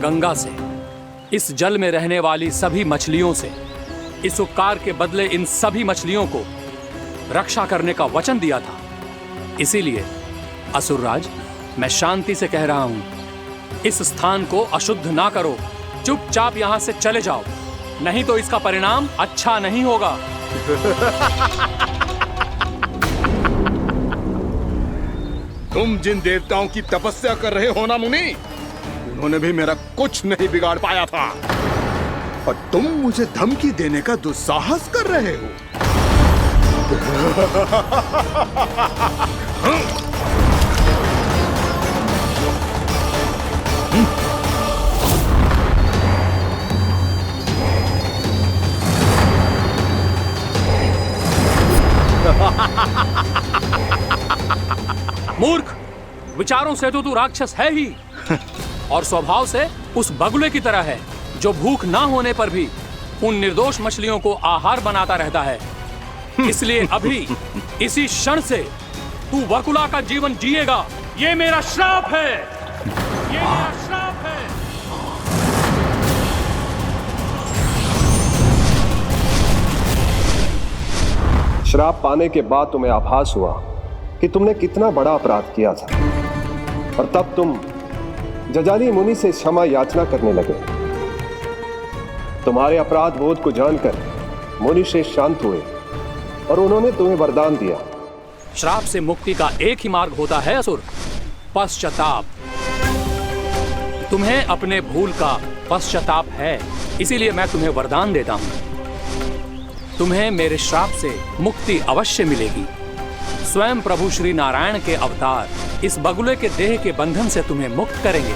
गंगा से, इस जल में रहने वाली सभी मछलियों से, इस उपकार के बदले इन सभी मछलियों को रक्षा करने का वचन दिया था। इसीलिए असुरराज, मैं शांति से कह रहा हूं, इस स्थान को अशुद्ध ना करो, चुपचाप यहां से चले जाओ, नहीं तो इसका परिणाम अच्छा नहीं होगा। तुम जिन देवताओं की तपस्या कर रहे हो ना मुनि, उन्होंने भी मेरा कुछ नहीं बिगाड़ पाया था, और तुम मुझे धमकी देने का दुस्साहस कर रहे हो। मूर्ख, विचारों से तो तू राक्षस है ही, और स्वभाव से उस बगुले की तरह है जो भूख ना होने पर भी उन निर्दोष मछलियों को आहार बनाता रहता है। इसलिए अभी इसी क्षण से तू वकुला का जीवन जिएगा। ये मेरा श्राप है, ये मेरा श्राप है। श्राप पाने के बाद तुम्हें आभास हुआ कि तुमने कितना बड़ा अपराध किया था, और तब तुम जजाली मुनि से क्षमा याचना करने लगे। तुम्हारे अपराध बोध को जानकर मुनि से शांत हुए और उन्होंने तुम्हें वरदान दिया। श्राप से मुक्ति का एक ही मार्ग होता है असुर, पश्चाताप। तुम्हें अपने भूल का पश्चाताप है, इसीलिए मैं तुम्हें वरदान देता हूं। तुम्हें मेरे श्राप से मुक्ति अवश्य मिलेगी। स्वयं प्रभु श्री नारायण के अवतार इस बगुले के देह के बंधन से तुम्हें मुक्त करेंगे।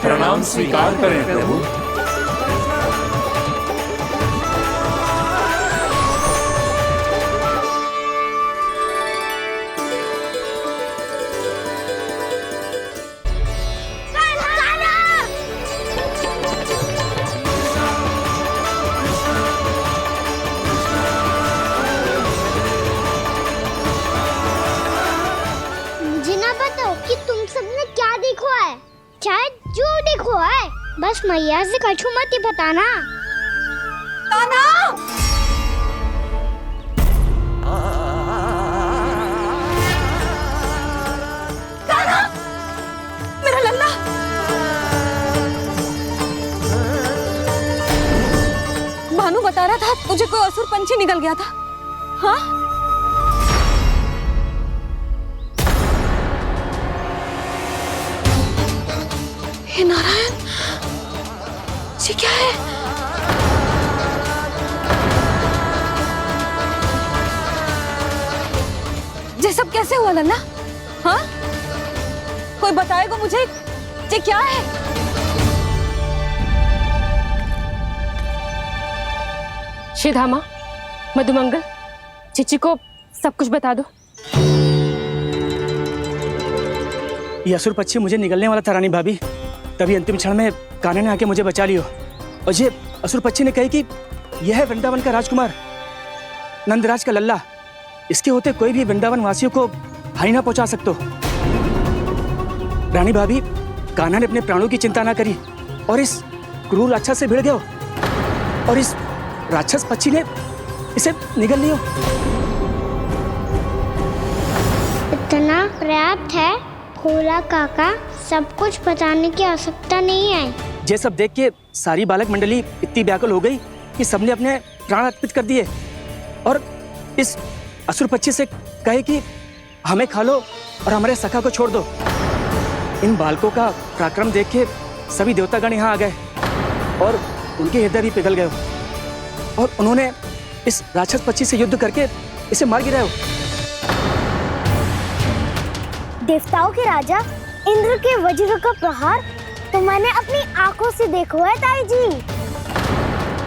प्रणाम स्वीकार करें प्रभु। बस मैया से कछु मत ही बताना। ताना! ताना! मेरा लल्ला! भानु बता रहा था तुझे कोई असुर पंछी निकल गया था। हाँ? हे नारायण, ये क्या है? ये सब कैसे हुआ लल्ला? हाँ? कोई बताएगा मुझे ये क्या है? श्रीधामा, मधुमंगल, चिची को सब कुछ बता दो। ये असुर पक्षी मुझे निगलने वाला था रानी भाभी, तभी अंतिम क्षण में कान्हा ने आके मुझे बचा लियो। और ये असुर पक्षी ने कही कि यह है वृंदावन का राजकुमार, नंदराज का लल्ला। इसके होते कोई भी वृंदावन वासियों को हानि ना पहुंचा सकते। रानी भाभी, कान्हा ने अपने प्राणों की चिंता ना करी और इस क्रूर राक्षस से भिड़ गयो, और इस राक्षस पक्षी ने इसे निगल लियो। इतना पर्याप्त है भोला काका, सब कुछ बताने की आवश्यकता नहीं है। ये सब देख के सारी बालक मंडली इतनी व्याकुल हो गई कि सबने अपने प्राण अर्पित कर दिए, और इस असुर पक्षी से कहे कि हमें खा लो और हमारे सखा को छोड़ दो। इन बालकों का पराक्रम देख के सभी देवतागण यहाँ आ गए और उनके हृदय भी पिघल गए, और उन्होंने इस राक्षस पक्षी से युद्ध करके इसे मार गिराया। देवताओं के राजा इंद्र के वज्र का प्रहार तो मैंने अपनी आंखों से देखा है ताई जी,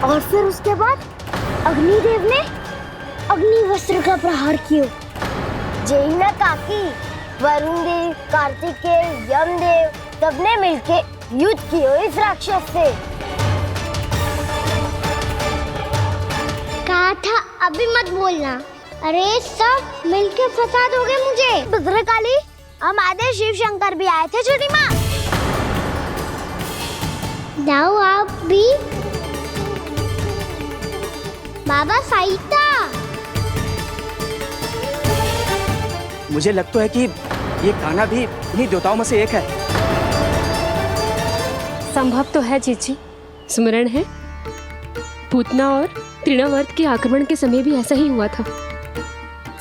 और फिर उसके बाद अग्निदेव ने अग्निवस्त्र का प्रहार किया। जय ना काकी, वरुण देव, कार्तिकेय, यमदेव सबने मिलके युद्ध कियो इस राक्षस से। कहा था अभी मत बोलना। अरे सब मिलके फंसा दोगे मुझे। भद्रकाली, हम आधे शिव शंकर भी आए थे छोटी माँ। जाओ आप भी। बाबा साईता। मुझे लगता है कि ये कान्हा भी इन्हीं देवताओं में से एक है। संभव तो है जीजी। स्मरण है, पूतना और तृणावर्त के आक्रमण के समय भी ऐसा ही हुआ था।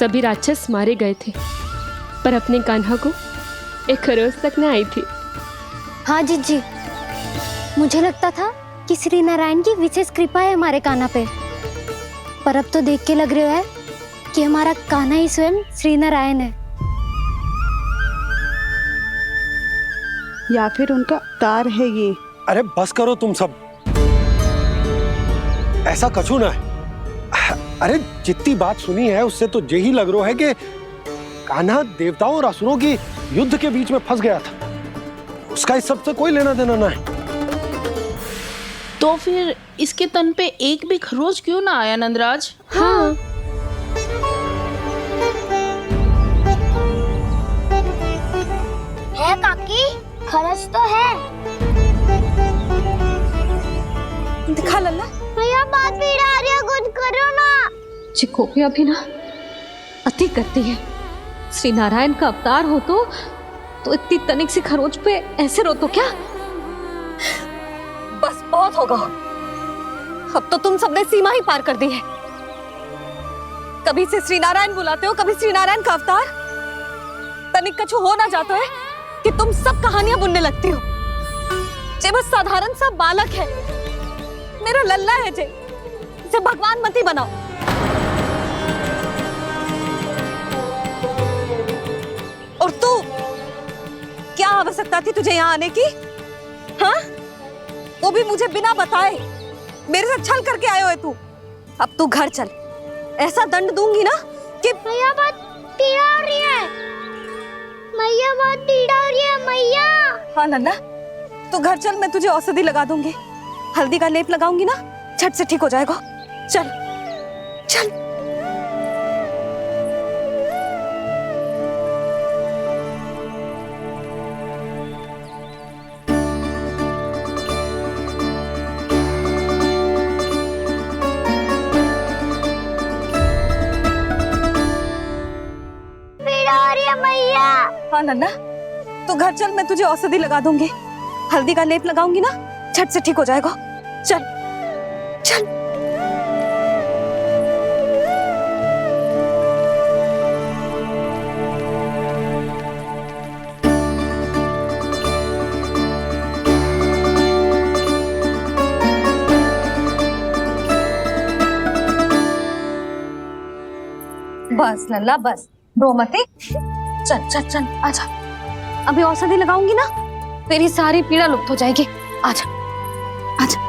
सभी राक्षस मारे गए थे, पर अपने कान्हा को एक खरोच तक न आई थी। हाँ जीजी, मुझे लगता था कि श्री नारायण की विशेष कृपा है हमारे कान्हा पे, पर अब तो देख के लग रहा है कि हमारा कान्हा ही स्वयं श्री नारायण है। या फिर उनका अवतार है ये। अरे बस करो तुम सब, ऐसा कछु ना है। अरे जितनी बात सुनी है उससे तो यही लग रहा है कि कान्हा देवताओं और असुरों की युद्ध के बीच में फंस गया था। उसका इस सब से कोई लेना देना ना है। तो फिर इसके तन पे एक भी खरोच क्यों ना आया नंदराज? हाँ, है काकी, खरच तो है। दिखा लल्ला। भैया बात पीड़ा आ रही है, कुछ करो ना। जी गोपियां भी ना अति करती है। श्री नारायण का अवतार हो तो इतनी तनिक सी खरोच पे ऐसे रो तो क्या? बस बहुत होगा। अब तो तुम सबने सीमा ही पार कर दी है। कभी से श्री नारायण बुलाते हो, कभी श्री नारायण का अवतार। तनिक कछु हो ना जाता है कि तुम सब कहानियां बुनने लगती हो। जे बस साधारण सा बालक है, मेरा लल्ला है जे भगवान मती बनाओ। और तू, क्या आवश्यकता थी तुझे यहाँ आने की? हाँ, वो भी मुझे बिना बताए। मेरे से छल करके आयो है तू। अब तू घर चल, ऐसा दंड दूंगी ना कि मैया बहुत पीड़ा हो रही है। मैया बहुत पीड़ा हो रही है मैया। हाँ नन्ना, तू घर चल, मैं तुझे औषधि लगा दूंगी। हल्दी का लेप लगाऊंगी ना, झट से ठीक हो जाएगा। चल चल। हाँ नन्ना, तू घर चल, मैं तुझे औषधि लगा दूंगी। हल्दी का लेप लगाऊंगी ना, झट से ठीक हो जाएगा। चल चल। बस लल्ला बस, रो मत। चल चल चल, आजा। अभी औषधि लगाऊंगी ना, तेरी सारी पीड़ा लुप्त हो जाएगी। आजा आजा,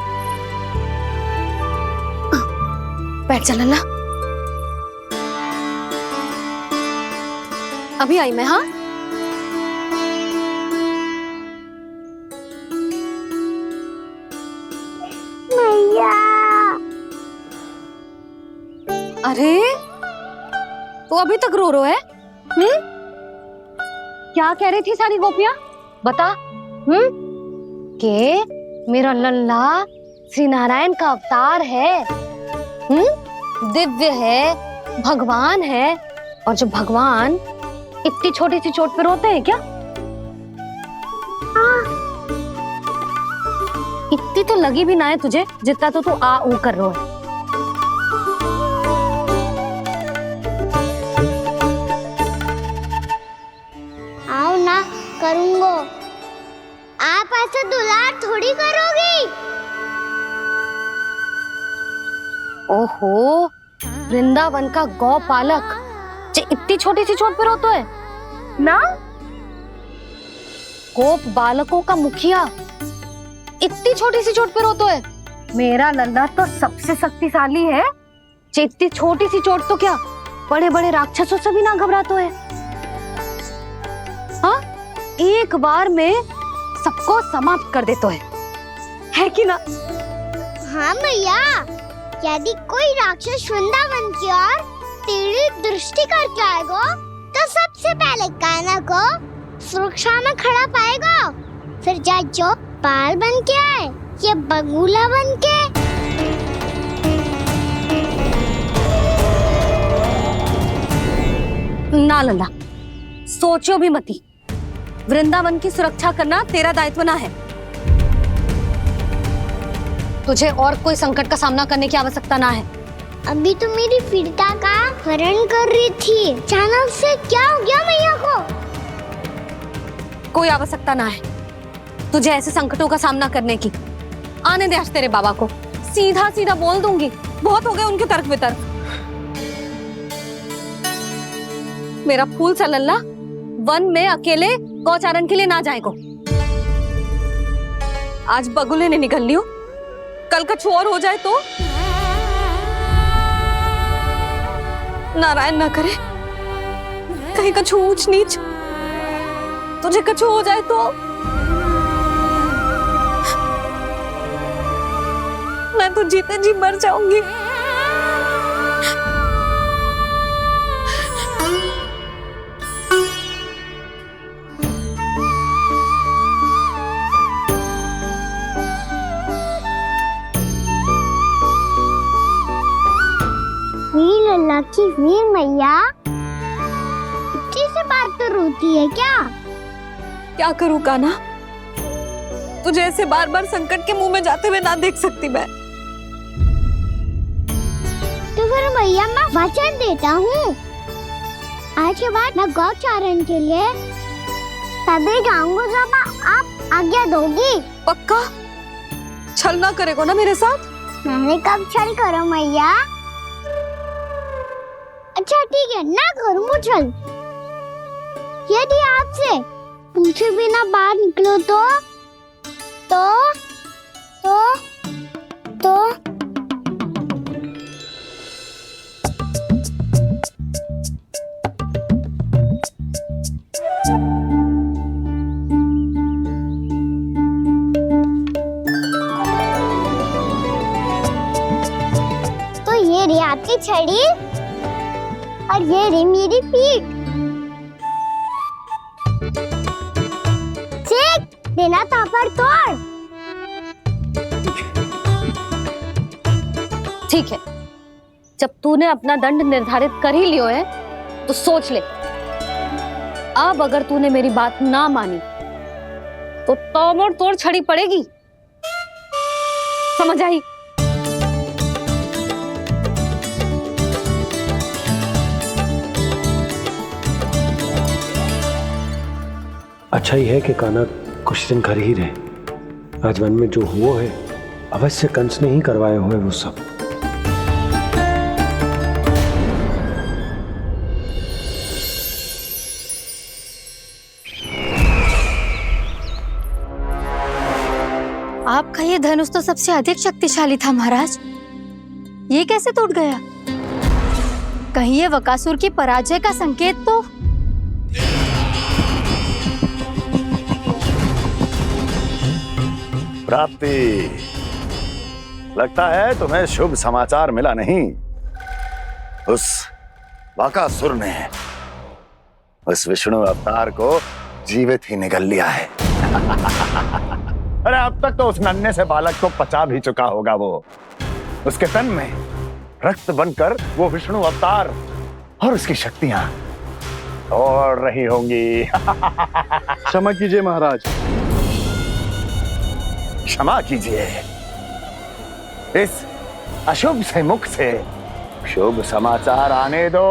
बैठ जा लल्ला। अभी आई मैं। हाँ, मैया। अरे तू अभी तक रो है? क्या कह रही थी सारी गोपियां? बता। के मेरा लल्ला श्री नारायण का अवतार है। दिव्य है, भगवान है। और जो भगवान इतनी छोटी सी चोट पे रोते हैं क्या? इतनी तो लगी भी ना है तुझे, जितना तो तू आ ऊ कर रहा है। आओ ना, करूंगो। आप ऐसे दुलार थोड़ी करोगी। ओहो, वृंदावन का गौ पालक जो इतनी छोटी सी चोट पे रोता है ना? गोप बालकों का मुखिया इतनी छोटी सी चोट पे रोता है? मेरा लल्ला तो सबसे शक्तिशाली है। इतनी छोटी सी चोट तो क्या, बड़े बड़े राक्षसों से भी ना घबराता है। हाँ, एक बार में सबको समाप्त कर देते है कि ना? हाँ मैया, यदि कोई राक्षस वृंदावन की ओर टेढ़ी दृष्टि करके आएगा तो सबसे पहले कान्हा को सुरक्षा में खड़ा पाएगा, फिर चाहे जो बाल बन के आए या बगुला बन के। ना लल्ला, सोचो भी मती। वृंदावन की सुरक्षा करना तेरा दायित्व ना है। तुझे और कोई संकट का सामना करने की आवश्यकता ना है। अभी तो मेरी पीड़िता का हरण कर रही थी, अचानक से क्या हो गया मैया को? कोई आवश्यकता ना है तुझे ऐसे संकटों का सामना करने की। आने दे आज तेरे बाबा को, सीधा सीधा बोल दूंगी। बहुत हो गए उनके तर्क वितर्क। मेरा फूल सा लल्ला वन में अकेले गौचारण के लिए ना जाएगो। आज बगुले ने निकल लियो, कल का और हो जाए तो? नारायण ना करे, कहीं कछु ऊंच नीच तुझे कछु हो जाए तो? मैं तो जीते जी मर जाऊंगी। लल्ला की वीर मैया इतनी सी बात तो रोती है क्या? क्या करूं कान्हा, तुझे ऐसे बार बार संकट के मुंह में जाते हुए ना देख सकती मैं। तो फिर मैया मैं वचन देता हूँ, आज के बाद मैं गौचारण के लिए तभी जाऊंगा जब आप आज्ञा दोगी। पक्का? छल ना करेगा ना मेरे साथ? मैंने कब छल करो मैया? अच्छा ठीक है, ना करूँ छल। यदि आपसे पूछे बिना बाहर निकलो तो ये रही आपकी छड़ी और ये रही मेरी पीठ। सेक देना तापर तोड़। ठीक है, जब तूने अपना दंड निर्धारित कर ही लियो है तो सोच ले, अब अगर तूने मेरी बात ना मानी तो तोड़ तोड़ छड़ी पड़ेगी। समझ आई? अच्छा ही है कि कान्हा कुछ दिन घर ही रहे। आज वन में जो हुआ है अवश्य कंस ने ही करवाए हुए वो सब। आपका ये धनुष तो सबसे अधिक शक्तिशाली था महाराज, ये कैसे टूट गया? कहीं ये बकासुर की पराजय का संकेत तो? प्राप्ति, लगता है तुम्हें शुभ समाचार मिला नहीं। उस बकासुर ने उस विष्णु अवतार को जीवित ही निगल लिया है। अरे अब तक तो उस नन्हे से बालक को पचा भी चुका होगा वो। उसके तन में रक्त बनकर वो विष्णु अवतार और उसकी शक्तियां दौड़ रही होंगी। क्षमा कीजिए महाराज। क्षमा कीजिए, इस अशुभ से मुख से शुभ समाचार आने दो।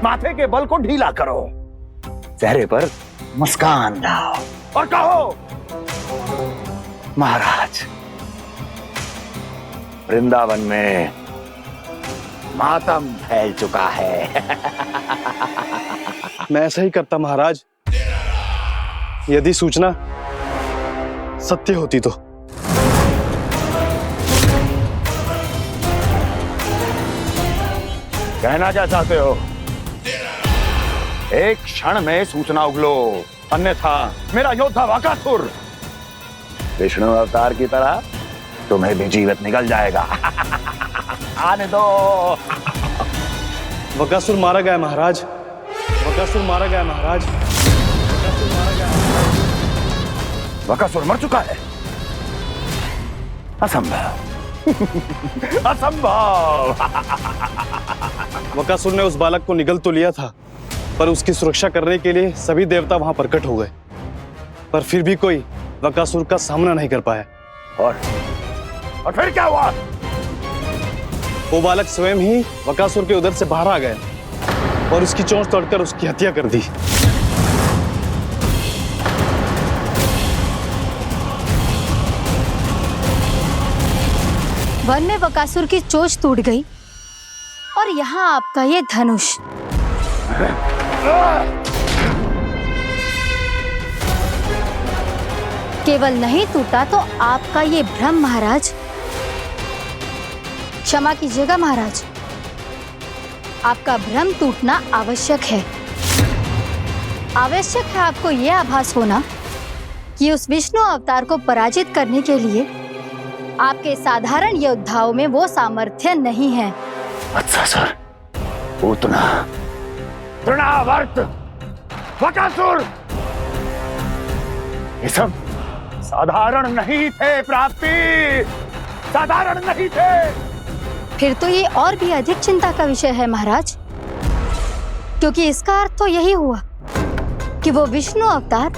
माथे के बल को ढीला करो, चेहरे पर मुस्कान लाओ और कहो, महाराज, वृंदावन में मातम फैल चुका है। मैं ऐसा ही करता महाराज, यदि सूचना सत्य होती तो। कहना क्या चाहते हो? एक क्षण में सूचना उगलो अन्यथा मेरा योद्धा बकासुर विष्णु अवतार की तरह तुम्हें भी जीवित निकल जाएगा। आने दो। बकासुर मारा गया महाराज, बकासुर मारा गया महाराज, बकासुर मारा गया। बकासुर मर चुका है? असंभव। असंभव। बकासुर ने उस बालक को निगल तो लिया था, पर उसकी सुरक्षा करने के लिए सभी देवता वहां प्रकट हो गए, पर फिर भी कोई बकासुर का सामना नहीं कर पाया। और फिर क्या हुआ? वो बालक स्वयं ही बकासुर के उदर से बाहर आ गया और उसकी चोंच तोड़कर उसकी हत्या कर दी। वन में बकासुर की चोंच टूट गई और यहाँ आपका ये धनुष। केवल नहीं टूटा तो आपका ये भ्रम महाराज। क्षमा कीजिएगा महाराज, आपका भ्रम टूटना आवश्यक है। आवश्यक है आपको यह आभास होना कि उस विष्णु अवतार को पराजित करने के लिए आपके साधारण योद्धाओं में वो सामर्थ्य नहीं है। अच्छा सर, पूतना, तृणावर्त, बकासुर, ये सब साधारण नहीं थे प्राप्ति, साधारण नहीं थे। फिर तो ये और भी अधिक चिंता का विषय है महाराज, क्योंकि इसका अर्थ तो यही हुआ कि वो विष्णु अवतार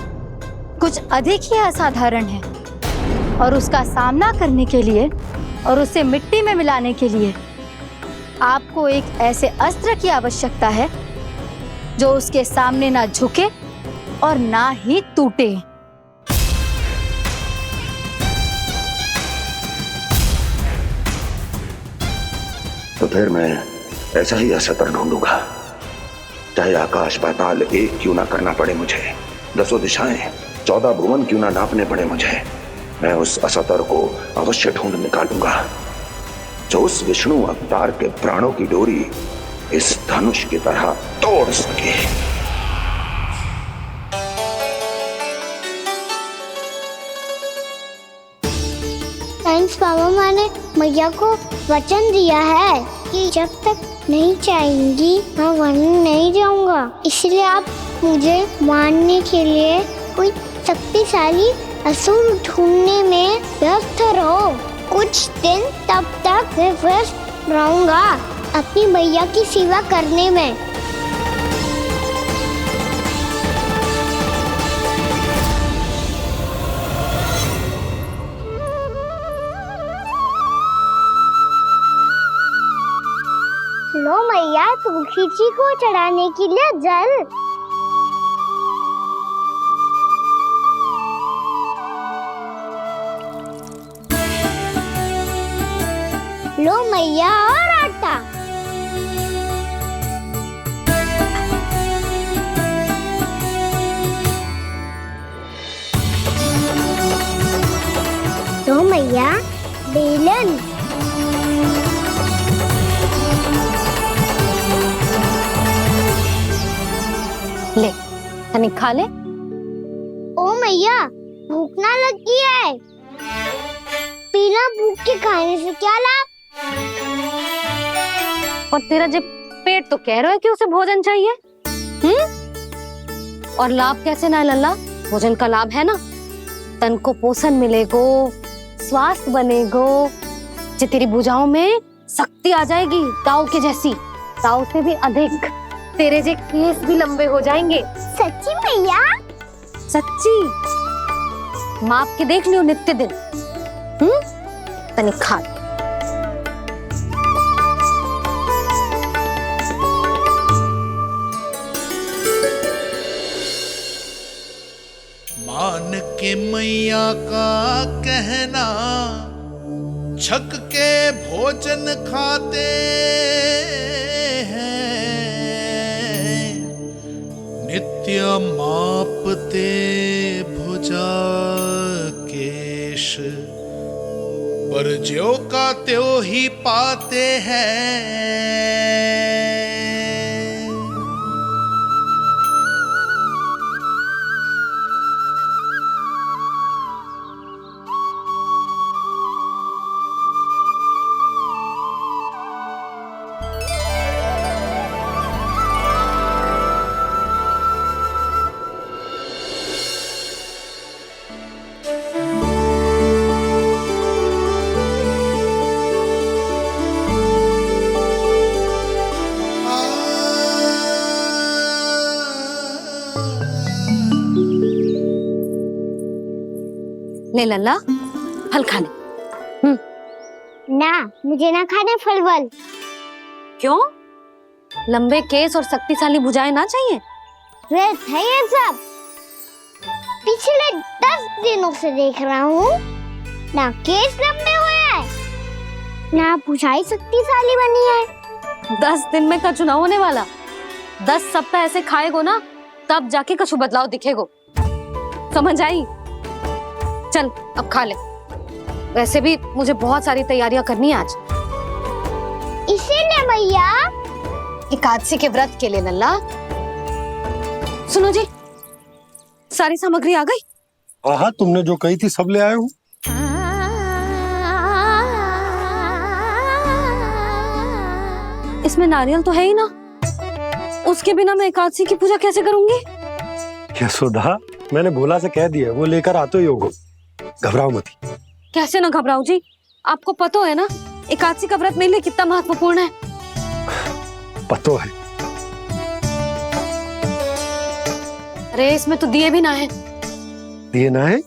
कुछ अधिक ही असाधारण है और उसका सामना करने के लिए और उसे मिट्टी में मिलाने के लिए आपको एक ऐसे अस्त्र की आवश्यकता है जो उसके सामने ना झुके और ना ही टूटे। तो फिर मैं ऐसा ही अस्त्र ढूंढूंगा, चाहे आकाश पाताल एक क्यों ना करना पड़े मुझे, 10 दिशाएं 14 भुवन क्यों ना नापने पड़े मुझे, मैं उस अस्त्र को अवश्य ढूंढ निकालूंगा जो उस विष्णु अवतार के प्राणों की डोरी इस धनुष की तरह तोड़ सके। थैंक्स पापा, मैंने मैया को वचन दिया है कि जब तक नहीं चाहेंगी मैं वन नहीं जाऊंगा, इसलिए आप मुझे मारने के लिए कोई शक्तिशाली असुर ढूंढने में व्यस्त रहो। कुछ दिन तब तक मैं व्यस्त रहूंगा अपनी मैया की सेवा करने में। लो मैया, तुलसी जी को चढ़ाने के लिए जल। लो मैया, और आटा। लो मैया, बेलन। ले, तनिक खा ले। ओ मैया, भूख ना लगी है। बिना भूख के खाने से क्या लाभ? और तेरा जब पेट तो कह रहा है कि उसे भोजन चाहिए, और लाभ कैसे ना लल्ला? भोजन का लाभ है ना, तन को पोषण मिलेगो, स्वास्थ्य बनेगो, जो तेरी भुजाओं में शक्ति आ जाएगी, ताऊ के जैसी, ताऊ से भी अधिक। तेरे जे केस भी लंबे हो जाएंगे। सच्ची मैया? सच्ची, माप के देख लियो नित्य दिन। तनिक खा। मान के मैया का कहना, छक के भोजन खाते हैं, नित्य मापते भुजा केश, पर ज्यों का त्यों ही पाते हैं। ले लल्ला, फल खा ले। ना, मुझे ना खाने फल वल। क्यों? लंबे केस और शक्तिशाली भुजाएं ना चाहिए? व्यर्थ है ये सब। पिछले 10 दिनों से देख रहा हूँ, ना केस लंबे हुए हैं, ना भुजाएं शक्तिशाली बनी है। 10 दिन में का चुनाव होने वाला। 10 सप्ताह ऐसे खाएगो ना, तब जाके कछु बदलाव दिखेगो। समझ आई? चल अब खा ले। वैसे भी मुझे बहुत सारी तैयारियां करनी है आज। इसीलिए भैया एकादशी के व्रत के लिए लल्ला। सुनो जी, सारी सामग्री आ गई? हाँ, तुमने जो कही थी सब ले आए हूँ। इसमें नारियल तो है ही ना, उसके बिना मैं एकादशी की पूजा कैसे करूंगी? यशोदा, मैंने भोला से कह दिया, वो लेकर आते ही होगा, घबराओ मत। कैसे ना घबराओ जी, आपको पता है ना एकादशी का व्रत मेरे लिए कितना महत्वपूर्ण है। पतो है। अरे इसमें तो दिए भी ना है। दिए ना है?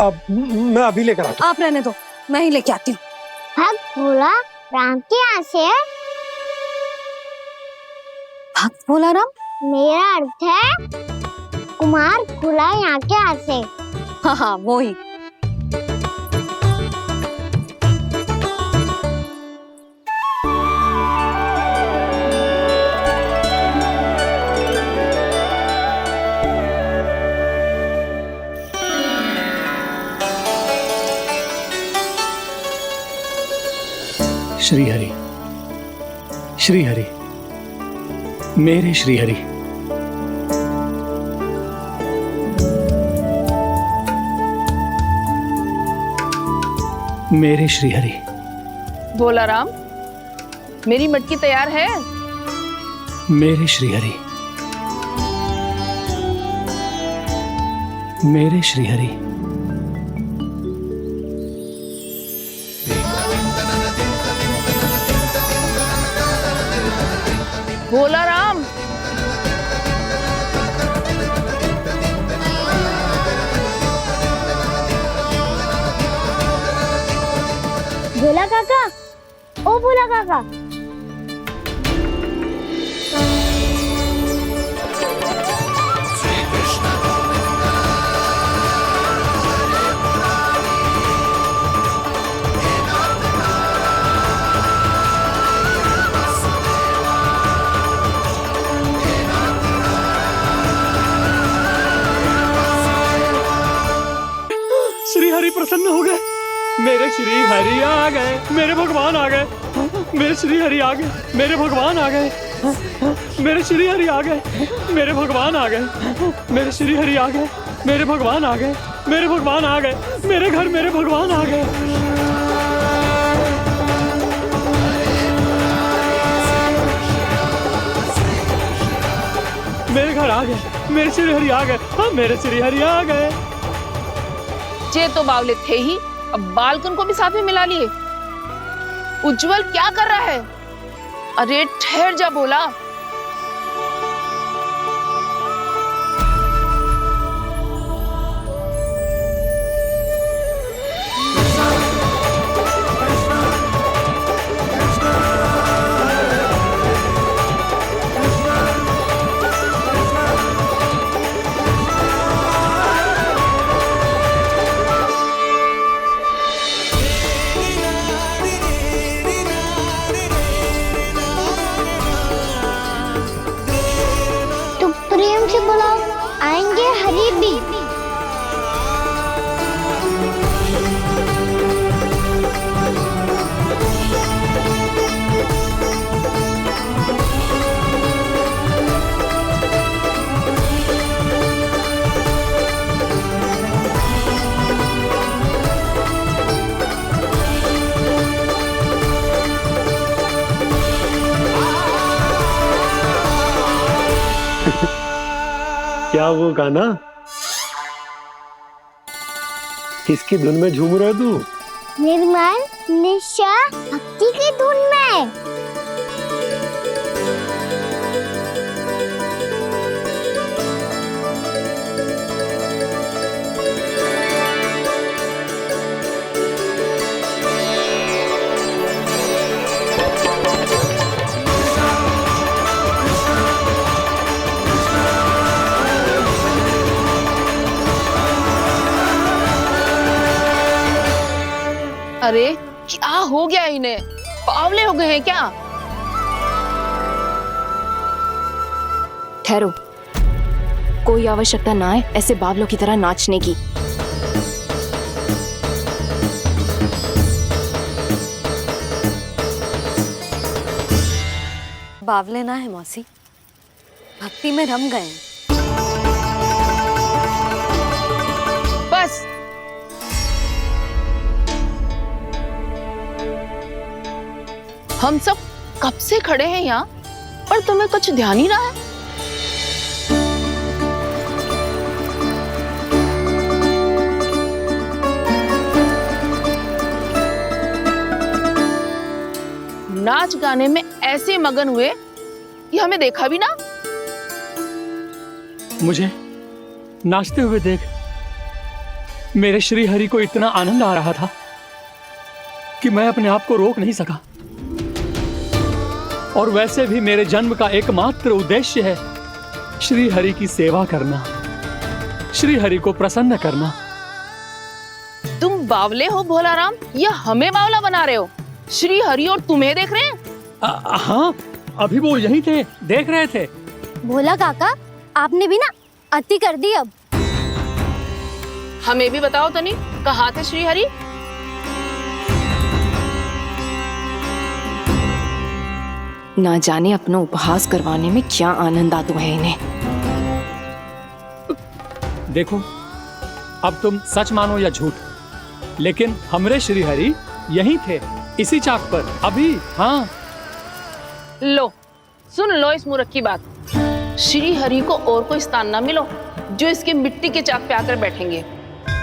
अब मैं अभी लेकर आता हूँ। आप रहने दो, मैं ही लेके आती हूँ। भक्त भोला राम के यहाँ से है। भक्त भोला राम? मेरा अर्थ है कुमार भोला यहाँ के यहाँ से। हाँ हाँ, वो ही। श्री हरि, श्री हरि, मेरे श्री हरि। मेरे श्री हरि। भोला राम, मेरी मटकी तैयार है? मेरे श्री हरि। मेरे श्री हरि। भोला राम, भोला काका, ओ भोला काका। श्री हरि प्रसन्न हो गए। मेरे श्री हरि आ गए, मेरे भगवान आ गए। मेरे श्री हरि आ गए, मेरे भगवान आ गए। मेरे श्री हरि आ गए, मेरे भगवान आ गए। मेरे श्री हरि आ गए, मेरे भगवान आ गए। मेरे भगवान आ गए, मेरे घर मेरे भगवान आ गए। मेरे घर आ गए, मेरे श्री हरि आ गए। हाँ, मेरे श्री हरि आ गए। जे तो बावले थे ही, अब बालकन को भी साथ में मिला लिए। उज्जवल क्या कर रहा है? अरे ठहर जा भोला। प्रेम से बुलाओ, आएंगे हरि भी। क्या वो गाना? किसकी धुन में झूम रहा तू? निर्मल निशा भक्ति की धुन में। अरे क्या हो गया इन्हें? बावले हो गए हैं क्या? ठहरो, कोई आवश्यकता ना है ऐसे बावलों की तरह नाचने की। बावले ना है मौसी, भक्ति में रम गए। बस हम सब कब से खड़े हैं यहाँ, पर तुम्हें कुछ ध्यान ही रहा है। नाच गाने में ऐसे मगन हुए कि हमें देखा भी ना। मुझे नाचते हुए देख मेरे श्री हरि को इतना आनंद आ रहा था कि मैं अपने आप को रोक नहीं सका। और वैसे भी मेरे जन्म का एकमात्र उद्देश्य है श्री हरि की सेवा करना, श्री हरि को प्रसन्न करना। तुम बावले हो भोलाराम, या हमें बावला बना रहे हो? श्री हरि और तुम्हें देख रहे हैं। हाँ, अभी वो यही थे, देख रहे थे। भोला काका, आपने भी ना अति कर दी। अब हमें भी बताओ तनी, कहाँ थे श्री हरि? ना जाने अपना उपहास करवाने में क्या आनंद आता है इन्हें। देखो, अब तुम सच मानो या झूठ, लेकिन हमरे श्री हरि यही थे, इसी चाक पर अभी। हाँ, लो सुन लो इस मूर्ख की बात। श्री हरि को और कोई स्थान ना मिलो जो इसके मिट्टी के चाक पे आकर बैठेंगे।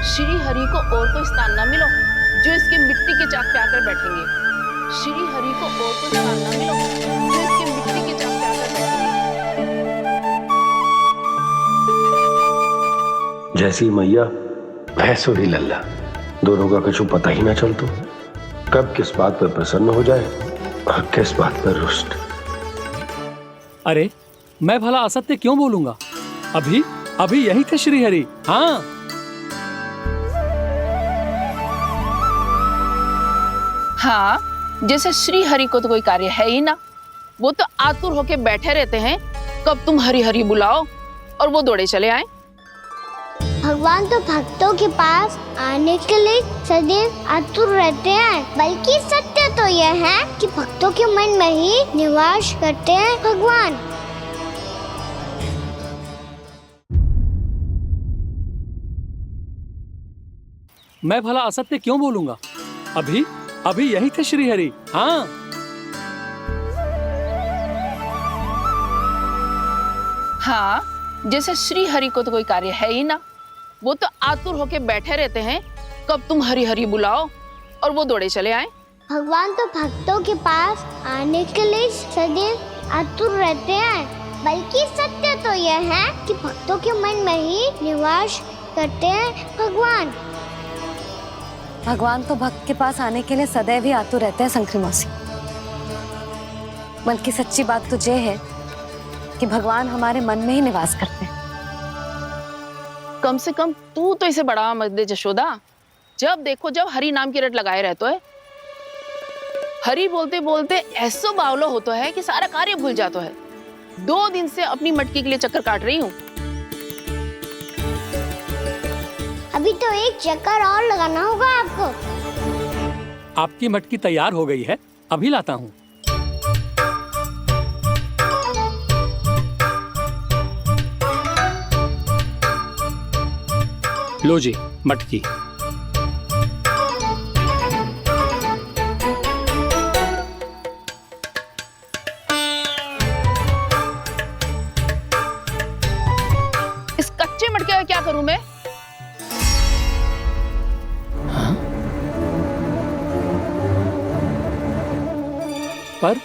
श्री हरि को और कोई स्थान ना मिलो जो इसके मिट्टी के चाक पे आकर बैठेंगे। श्री हरि को और कोई स्थान ना मिलो जो इसके मिट्टी के चाक पे आकर बैठेंगे। जैसी मैया भैंसो ही लल्ला, दोनों का कुछ पता ही ना चलतो, कब किस बात पर प्रसन्न हो जाए और किस बात पर रुष्ट। अरे मैं भला असत्य क्यों बोलूंगा? अभी अभी यही थे श्री हरि। हाँ, हाँ, जैसे श्री हरि को तो कोई कार्य है ही ना, वो तो आतुर होके बैठे रहते हैं कब तुम हरि हरि बुलाओ और वो दौड़े चले आए। भगवान तो भक्तों के पास आने के लिए सदैव आतुर रहते हैं, बल्कि सत्य तो यह है कि भक्तों के मन में ही निवास करते हैं भगवान। मैं भला असत्य क्यों बोलूंगा? अभी अभी यही थे श्री हरि। हाँ, हाँ, जैसे श्री हरि को तो कोई कार्य है ही ना, वो तो आतुर होके बैठे रहते हैं कब तुम हरि हरि बुलाओ और वो दौड़े चले आए। भगवान तो भक्तों के पास आने के लिए सदैव आतुर रहते हैं, बल्कि सत्य तो यह है कि भक्तों के मन में ही निवास करते हैं भगवान। भगवान तो भक्त के पास आने के लिए सदैव ही आतुर रहते हैं शंकरी मौसी। बल्कि सच्ची बात तो ये है कि भगवान हमारे मन में ही निवास करते हैं। कम से कम तू तो इसे बढ़ावा मत दे जशोदा। जब देखो जब हरि नाम की रट लगाए रहते है। हरि बोलते बोलते ऐसो बावलो होता है कि सारा कार्य भूल जाता है। 2 दिन से अपनी मटकी के लिए चक्कर काट रही हूँ। अभी तो एक चक्कर और लगाना होगा आपको। आपकी मटकी तैयार हो गई है, अभी लाता हूँ। लो जी मटकी। इस कच्चे मटके का क्या करूं मैं? पर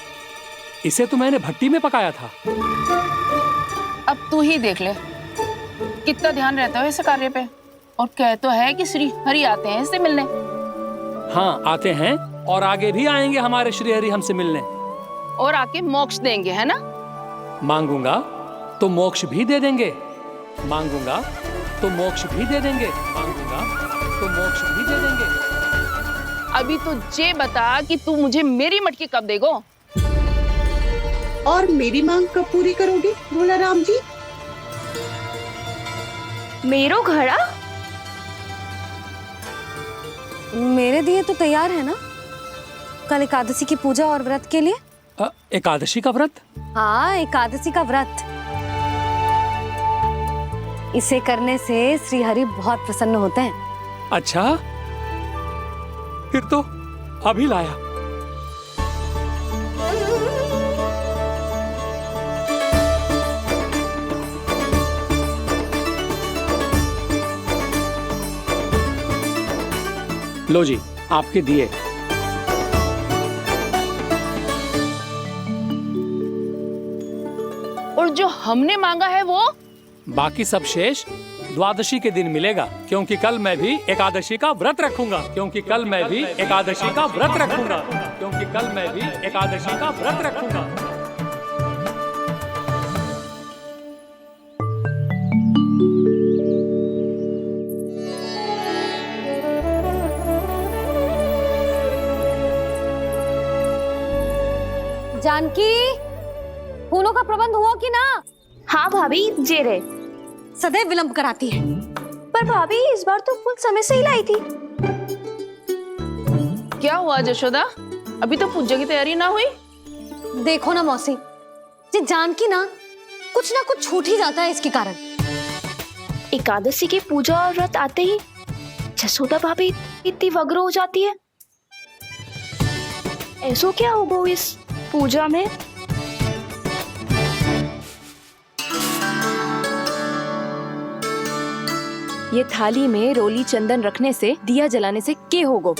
इसे तो मैंने भट्टी में पकाया था। अब तू ही देख ले कितना ध्यान रहता है इस कार्य पे। और कह तो है कि श्री हरि आते हैं इससे मिलने। हाँ, आते हैं और आगे भी आएंगे हमारे श्री हरि हमसे मिलने। और आके मोक्ष देंगे, है ना? मांगूंगा तो मोक्ष भी दे देंगे, मांगूंगा तो मोक्ष भी दे देंगे, मांगूंगा तो मोक्ष भी दे देंगे। अभी तो ये बता कि तू मुझे मेरी मटकी कब देगो? और मेरी मांग कब पूरी करोगे भोला राम जी? मेरो घड़ा मेरे दिए तो तैयार है ना कल एकादशी की पूजा और व्रत के लिए? एकादशी का व्रत? हाँ, एकादशी का व्रत। इसे करने से श्री हरि बहुत प्रसन्न होते हैं। अच्छा, फिर तो अभी लाया। लो जी, आपके दिए। और जो हमने मांगा है वो? बाकी सब शेष द्वादशी के दिन मिलेगा, क्योंकि कल मैं भी एकादशी का व्रत रखूंगा। क्योंकि कल मैं भी एकादशी का व्रत रखूंगा। क्योंकि कल मैं भी एकादशी का व्रत रखूंगा। जानकी, फूलों का प्रबंध हुआ कि ना? हाँ भाभी, जे रे। सदैव विलंब कराती है। पर भाभी इस बार तो फूल समय से ही लाई थी। क्या हुआ यशोदा? अभी तो पूजा की तैयारी ना हुई? देखो ना मौसी, ये जानकी ना कुछ छूट ही जाता है इसके कारण। एकादशी की पूजा और व्रत आते ही जसोदा भाभी इतनी वग्र हो जाती है। ऐसो क्या हो इस पूजा में? ये थाली में रोली चंदन रखने से, दिया जलाने से के होगो?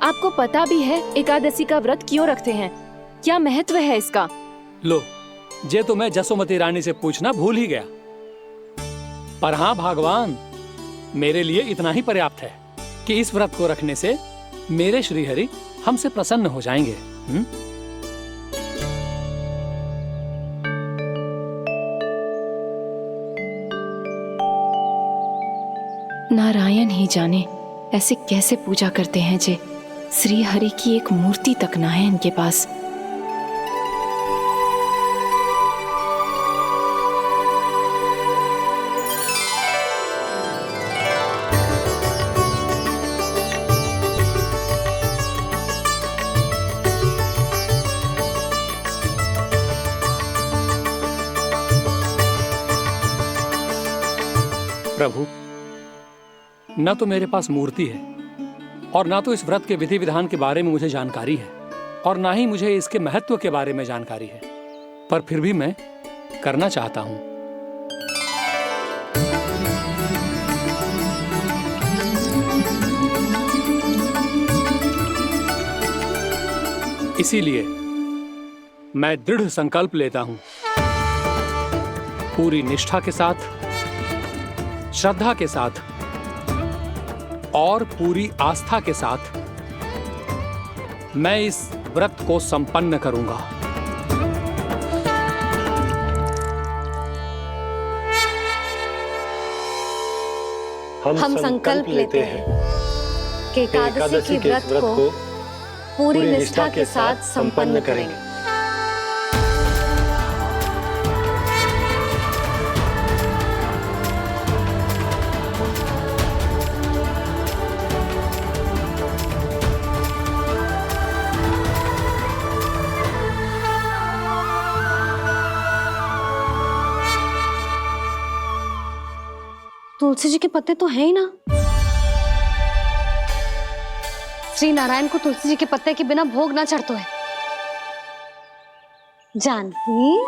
आपको पता भी है एकादशी का व्रत क्यों रखते हैं? क्या महत्व है इसका? लो, जे तो मैं जसोमती रानी से पूछना भूल ही गया। पर हाँ भगवान, मेरे लिए इतना ही पर्याप्त है कि इस व्रत को रखने से मेरे श्रीहरि हमसे प्रसन्न हो जाएंगे। नारायण ही जाने ऐसे कैसे पूजा करते हैं जे श्री हरि की एक मूर्ति तक ना है इनके पास। प्रभु, न तो मेरे पास मूर्ति है और ना तो इस व्रत के विधि विधान के बारे में मुझे जानकारी है और ना ही मुझे इसके महत्व के बारे में जानकारी है, पर फिर भी मैं करना चाहता हूं। इसीलिए मैं दृढ़ संकल्प लेता हूं, पूरी निष्ठा के साथ, श्रद्धा के साथ और पूरी आस्था के साथ मैं इस व्रत को संपन्न करूंगा। हम संकल्प लेते हैं कि एकादशी के व्रत को पूरी निष्ठा के साथ संपन्न करेंगे। तुलसी जी के पत्ते तो हैं ही ना। श्री नारायण को तुलसी जी के पत्ते के बिना भोग ना चढ़तो है। जानकी,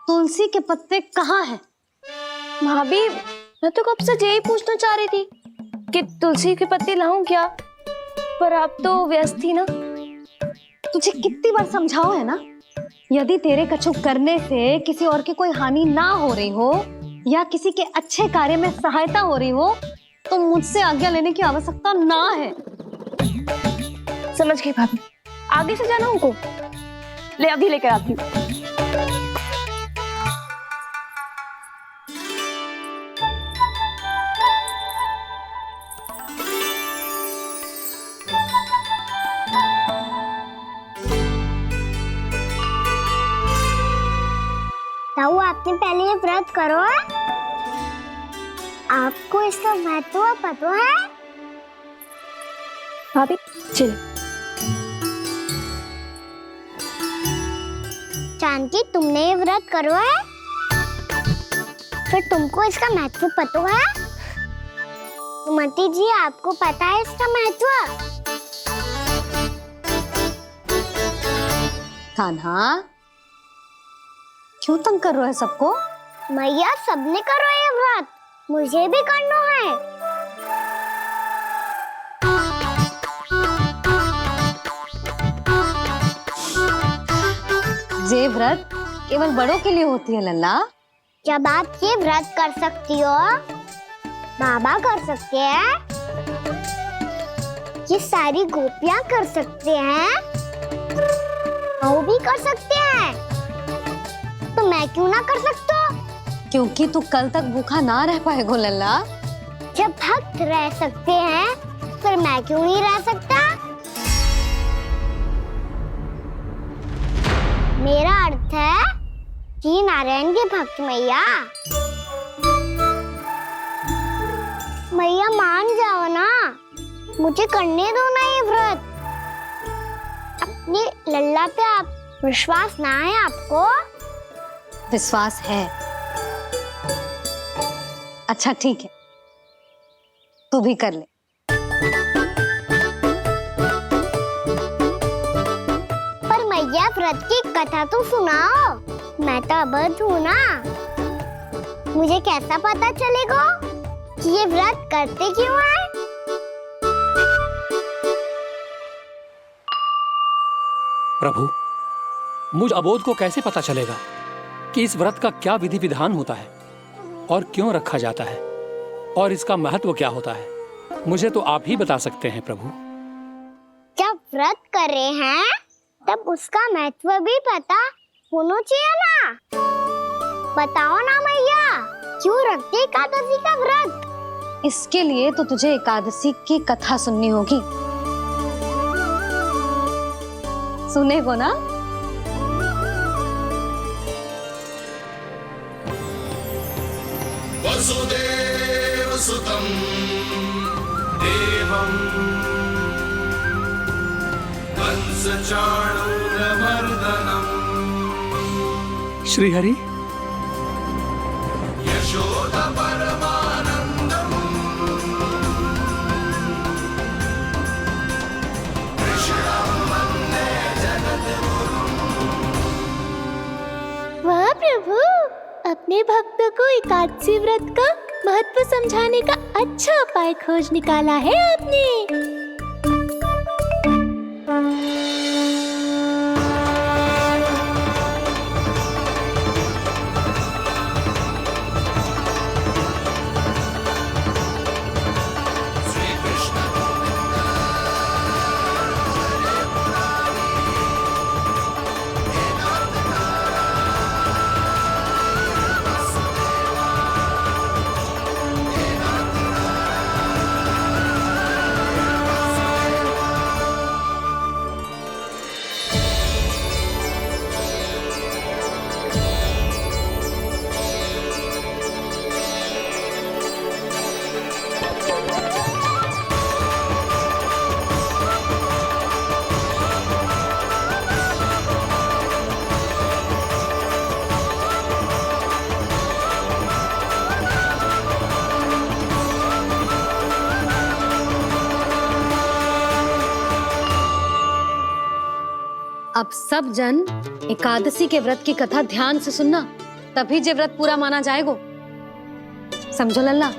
तुलसी के पत्ते कहाँ हैं? भाभी, मैं तो कब से यही पूछना चाह रही थी कि तुलसी के पत्ते लाऊं क्या, पर आप तो व्यस्त थी ना। तुझे कितनी बार समझाओ है ना, यदि तेरे कछु करने से किसी और की कोई हानि ना हो रही हो या किसी के अच्छे कार्य में सहायता हो रही हो तो मुझसे आज्ञा लेने की आवश्यकता ना है। समझ गई भाभी, आगे से जाना उनको। ले अभी लेकर आती हूँ। अपने पहले ये व्रत करो है? आपको इसका महत्व पता है? भाभी चल। जानकी, तुमने ये व्रत करो है? फिर तुमको इसका महत्व पता है? सुमति जी, आपको पता है इसका महत्व? कान्हा, क्यों तंग कर रहे हो सबको? मैया, सबने करो ये व्रत, मुझे भी करना है। ये व्रत केवल बड़ों के लिए होती है लल्ला। जब आप ये व्रत कर सकती हो, बाबा कर सकते हैं, ये सारी गोपियां कर सकते हैं, वो भी कर सकते हैं, तो मैं क्यों ना कर सकता? क्योंकि तू कल तक भूखा ना रह पाएगा लल्ला। जब भक्त रह सकते हैं, फिर मैं क्यों नहीं रह सकता? मेरा अर्थ है कि नारायण के भक्त मैया। मैया मान जाओ ना, मुझे करने दो ना ये व्रत। अपनी लल्ला पे आप विश्वास ना है आपको? विश्वास है। अच्छा ठीक है, तू भी कर ले। पर मैया, व्रत की कथा तो सुनाओ, मैं तो अबध हूँ ना। मुझे कैसा पता चलेगा कि ये व्रत करते क्यों हैं? प्रभु, मुझ अबोध को कैसे पता चलेगा कि इस व्रत का क्या विधि विधान होता है और क्यों रखा जाता है और इसका महत्व क्या होता है? मुझे तो आप ही बता सकते हैं प्रभु। जब व्रत कर रहे हैं, तब उसका महत्व भी पता होना चाहिए ना। बताओ ना मैया, क्यों रखते एकादशी का व्रत? इसके लिए तो तुझे एकादशी की कथा सुननी होगी। सुनेगो ना? वसुदेव सुतं देवं कंसचाणूरमर्दनम् श्रीहरि, यशोदा परमानन्दम् कृष्णं वन्दे जगद्गुरुम्। वाह प्रभु, अपने भक्तों को एकादशी व्रत का महत्व समझाने का अच्छा उपाय खोज निकाला है आपने। अब सब जन एकादशी के व्रत की कथा ध्यान से सुनना, तभी जे व्रत पूरा माना जाएगा। समझो लल्ला?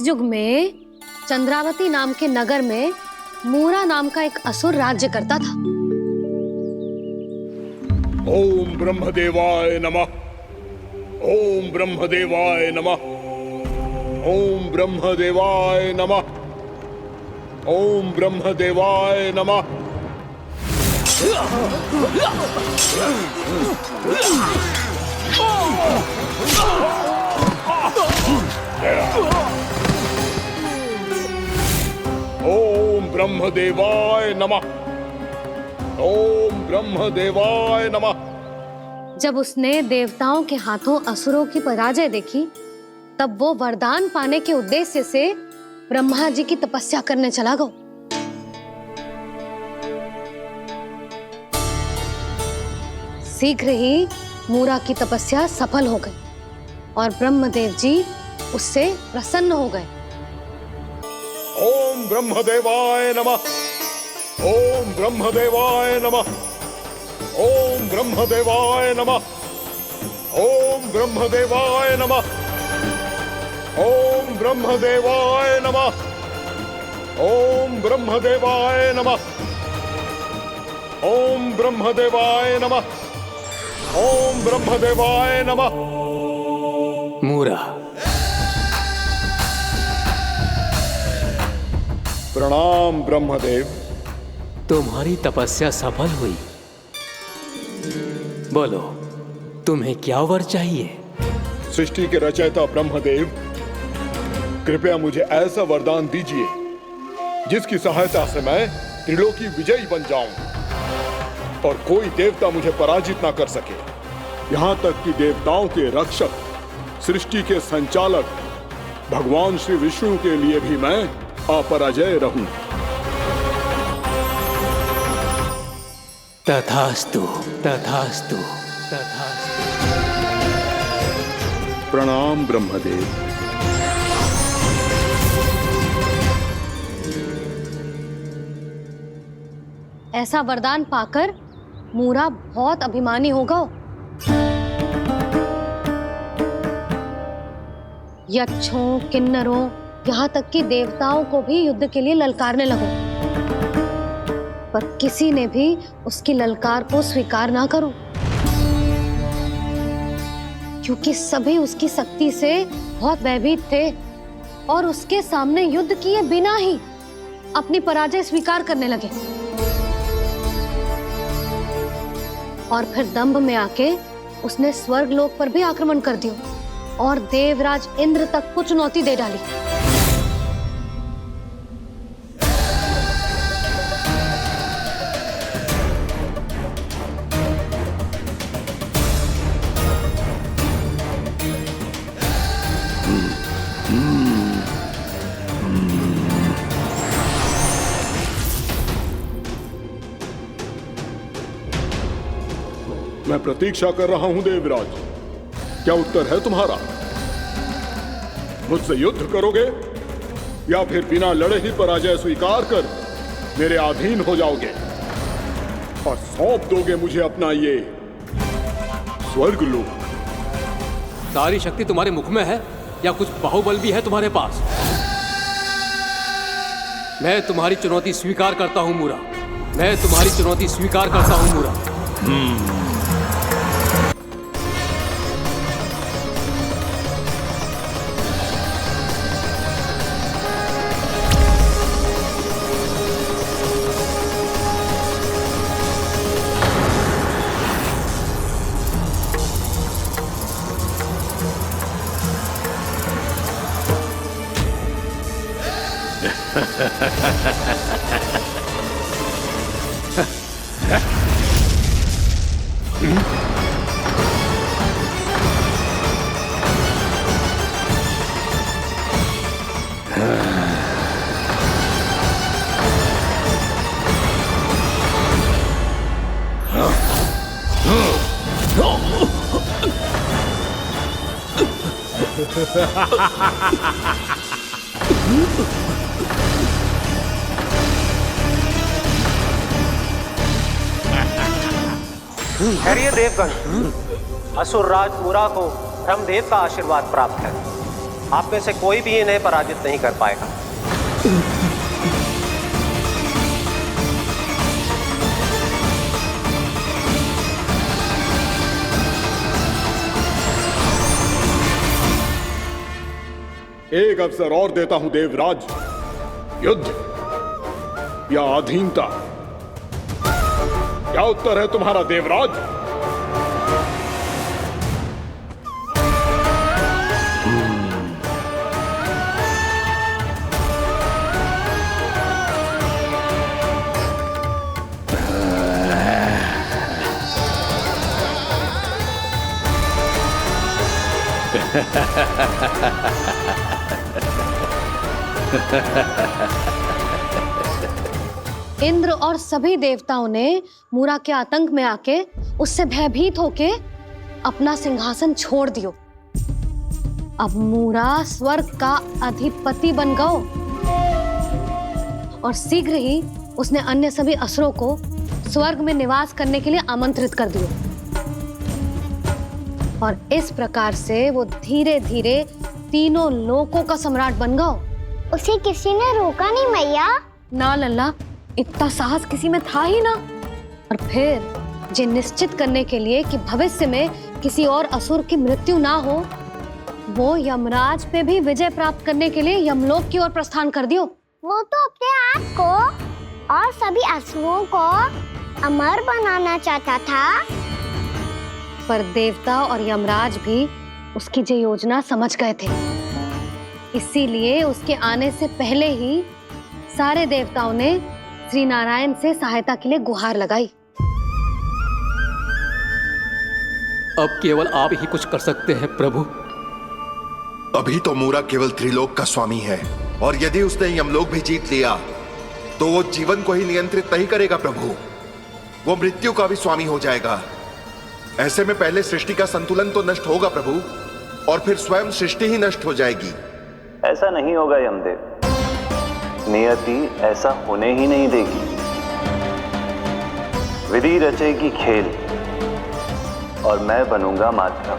कलयुग में चंद्रावती नाम के नगर में मूरा नाम का एक असुर राज्य करता था। ओम ब्रह्मदेवाय नमः। ओम ब्रह्मदेवाय नमः। ओम ब्रह्मदेवाय नमः। ओम ब्रह्मदेवाय नमः। ओम ब्रह्मदेवाय नमः। ओम ब्रह्मदेवाय नमः। जब उसने देवताओं के हाथों असुरों की पराजय देखी, तब वो वरदान पाने के उद्देश्य से ब्रह्मा जी की तपस्या करने चला गया। शीघ्र ही मूरा की तपस्या सफल हो गई और ब्रह्मदेव जी उससे प्रसन्न हो गए। ओम ब्रह्मदेवाय नमः। ओम ब्रह्मदेवाय नमः। ओम ब्रह्मदेवाय नमः। ओम ब्रह्मदेवाय नमः। ओम ब्रह्मदेवाय नमः। ओम ब्रह्मदेवाय नमः। ओम ब्रह्मदेवाय नमः। ओम ब्रह्मदेवाय नमः। मूरा, प्रणाम ब्रह्मदेव। तुम्हारी तपस्या सफल हुई। बोलो, तुम्हें क्या वर चाहिए? सृष्टि के रचयिता ब्रह्मदेव, कृपया मुझे ऐसा वरदान दीजिए जिसकी सहायता से मैं त्रिलोकी विजयी बन जाऊं और कोई देवता मुझे पराजित ना कर सके। यहाँ तक कि देवताओं के रक्षक, सृष्टि के संचालक भगवान श्री विष्णु के लिए भी मैं अपराजय रहूं। तथास्तु, तथास्तु, तथास्तु। प्रणाम ब्रह्मदेव। ऐसा वरदान पाकर मूरा बहुत अभिमानी होगा। यक्षों, किन्नरों, यहाँ तक कि देवताओं को भी युद्ध के लिए ललकारने लगा, पर किसी ने भी उसकी ललकार को स्वीकार ना करो, क्योंकि सभी उसकी शक्ति से बहुत भयभीत थे और उसके सामने युद्ध किए बिना ही अपनी पराजय स्वीकार करने लगे और फिर दंभ में आके उसने स्वर्ग लोक पर भी आक्रमण कर दिया और देवराज इंद्र तक को चुनौती दे डाली। मैं प्रतीक्षा कर रहा हूं देवराज, क्या उत्तर है तुम्हारा? मुझसे युद्ध करोगे या फिर बिना लड़े ही पराजय स्वीकार कर मेरे अधीन हो जाओगे और सौंप दोगे मुझे अपना ये स्वर्ग लोक? सारी शक्ति तुम्हारे मुख में है या कुछ बाहुबल भी है तुम्हारे पास? मैं तुम्हारी चुनौती स्वीकार करता हूं मूरा। मैं तुम्हारी चुनौती स्वीकार करता हूं मूरा। ठहरिए देवगण, असुर राज मूरा को ब्रह्मदेव का आशीर्वाद प्राप्त है। आप में से कोई भी इन्हें पराजित नहीं कर पाएगा। एक अवसर और देता हूं देवराज, युद्ध या अधीनता, क्या उत्तर है तुम्हारा देवराज? इंद्र और सभी देवताओं ने मूरा के आतंक में आके उससे भयभीत होके अपना सिंहासन छोड़ दियो। अब मूरा स्वर्ग का अधिपति बन गयो और शीघ्र ही उसने अन्य सभी असुरों को स्वर्ग में निवास करने के लिए आमंत्रित कर दियो। और इस प्रकार से वो धीरे धीरे तीनों लोकों का सम्राट बन गयो। उसे किसी ने रोका नहीं मैया? ना लल्ला, इतना साहस किसी में था ही ना। और फिर ये निश्चित करने के लिए कि भविष्य में किसी और असुर की मृत्यु ना हो, वो यमराज पे भी विजय प्राप्त करने के लिए यमलोक की ओर प्रस्थान कर दियो। वो तो अपने आप को और सभी असुरों को अमर बनाना चाहता था। पर देवता और यमराज भी उसकी ये योजना समझ गए थे। इसीलिए उसके आने से पहले ही सारे देवताओं ने श्री नारायण से सहायता के लिए गुहार लगाई। अब केवल आप ही कुछ कर सकते हैं प्रभु। अभी तो मूरा केवल त्रिलोक का स्वामी है, और यदि उसने यमलोक भी जीत लिया तो वो जीवन को ही नियंत्रित नहीं करेगा प्रभु, वो मृत्यु का भी स्वामी हो जाएगा। ऐसे में पहले सृष्टि का संतुलन तो नष्ट होगा प्रभु, और फिर स्वयं सृष्टि ही नष्ट हो जाएगी। ऐसा नहीं होगा यमदेव, नियति ऐसा होने ही नहीं देगी। विधि रचेगी खेल और मैं बनूंगा माध्यम।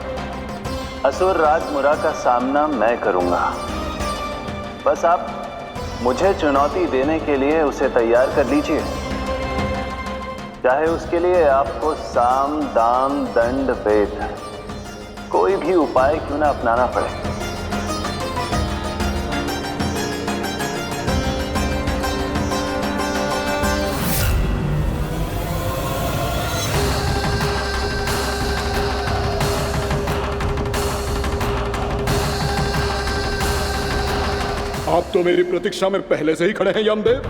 असुर राज मूरा का सामना मैं करूंगा। बस आप मुझे चुनौती देने के लिए उसे तैयार कर लीजिए, चाहे उसके लिए आपको साम दाम दंड भेद कोई भी उपाय क्यों ना अपनाना पड़े। आप तो मेरी प्रतीक्षा में पहले से ही खड़े हैं यमदेव।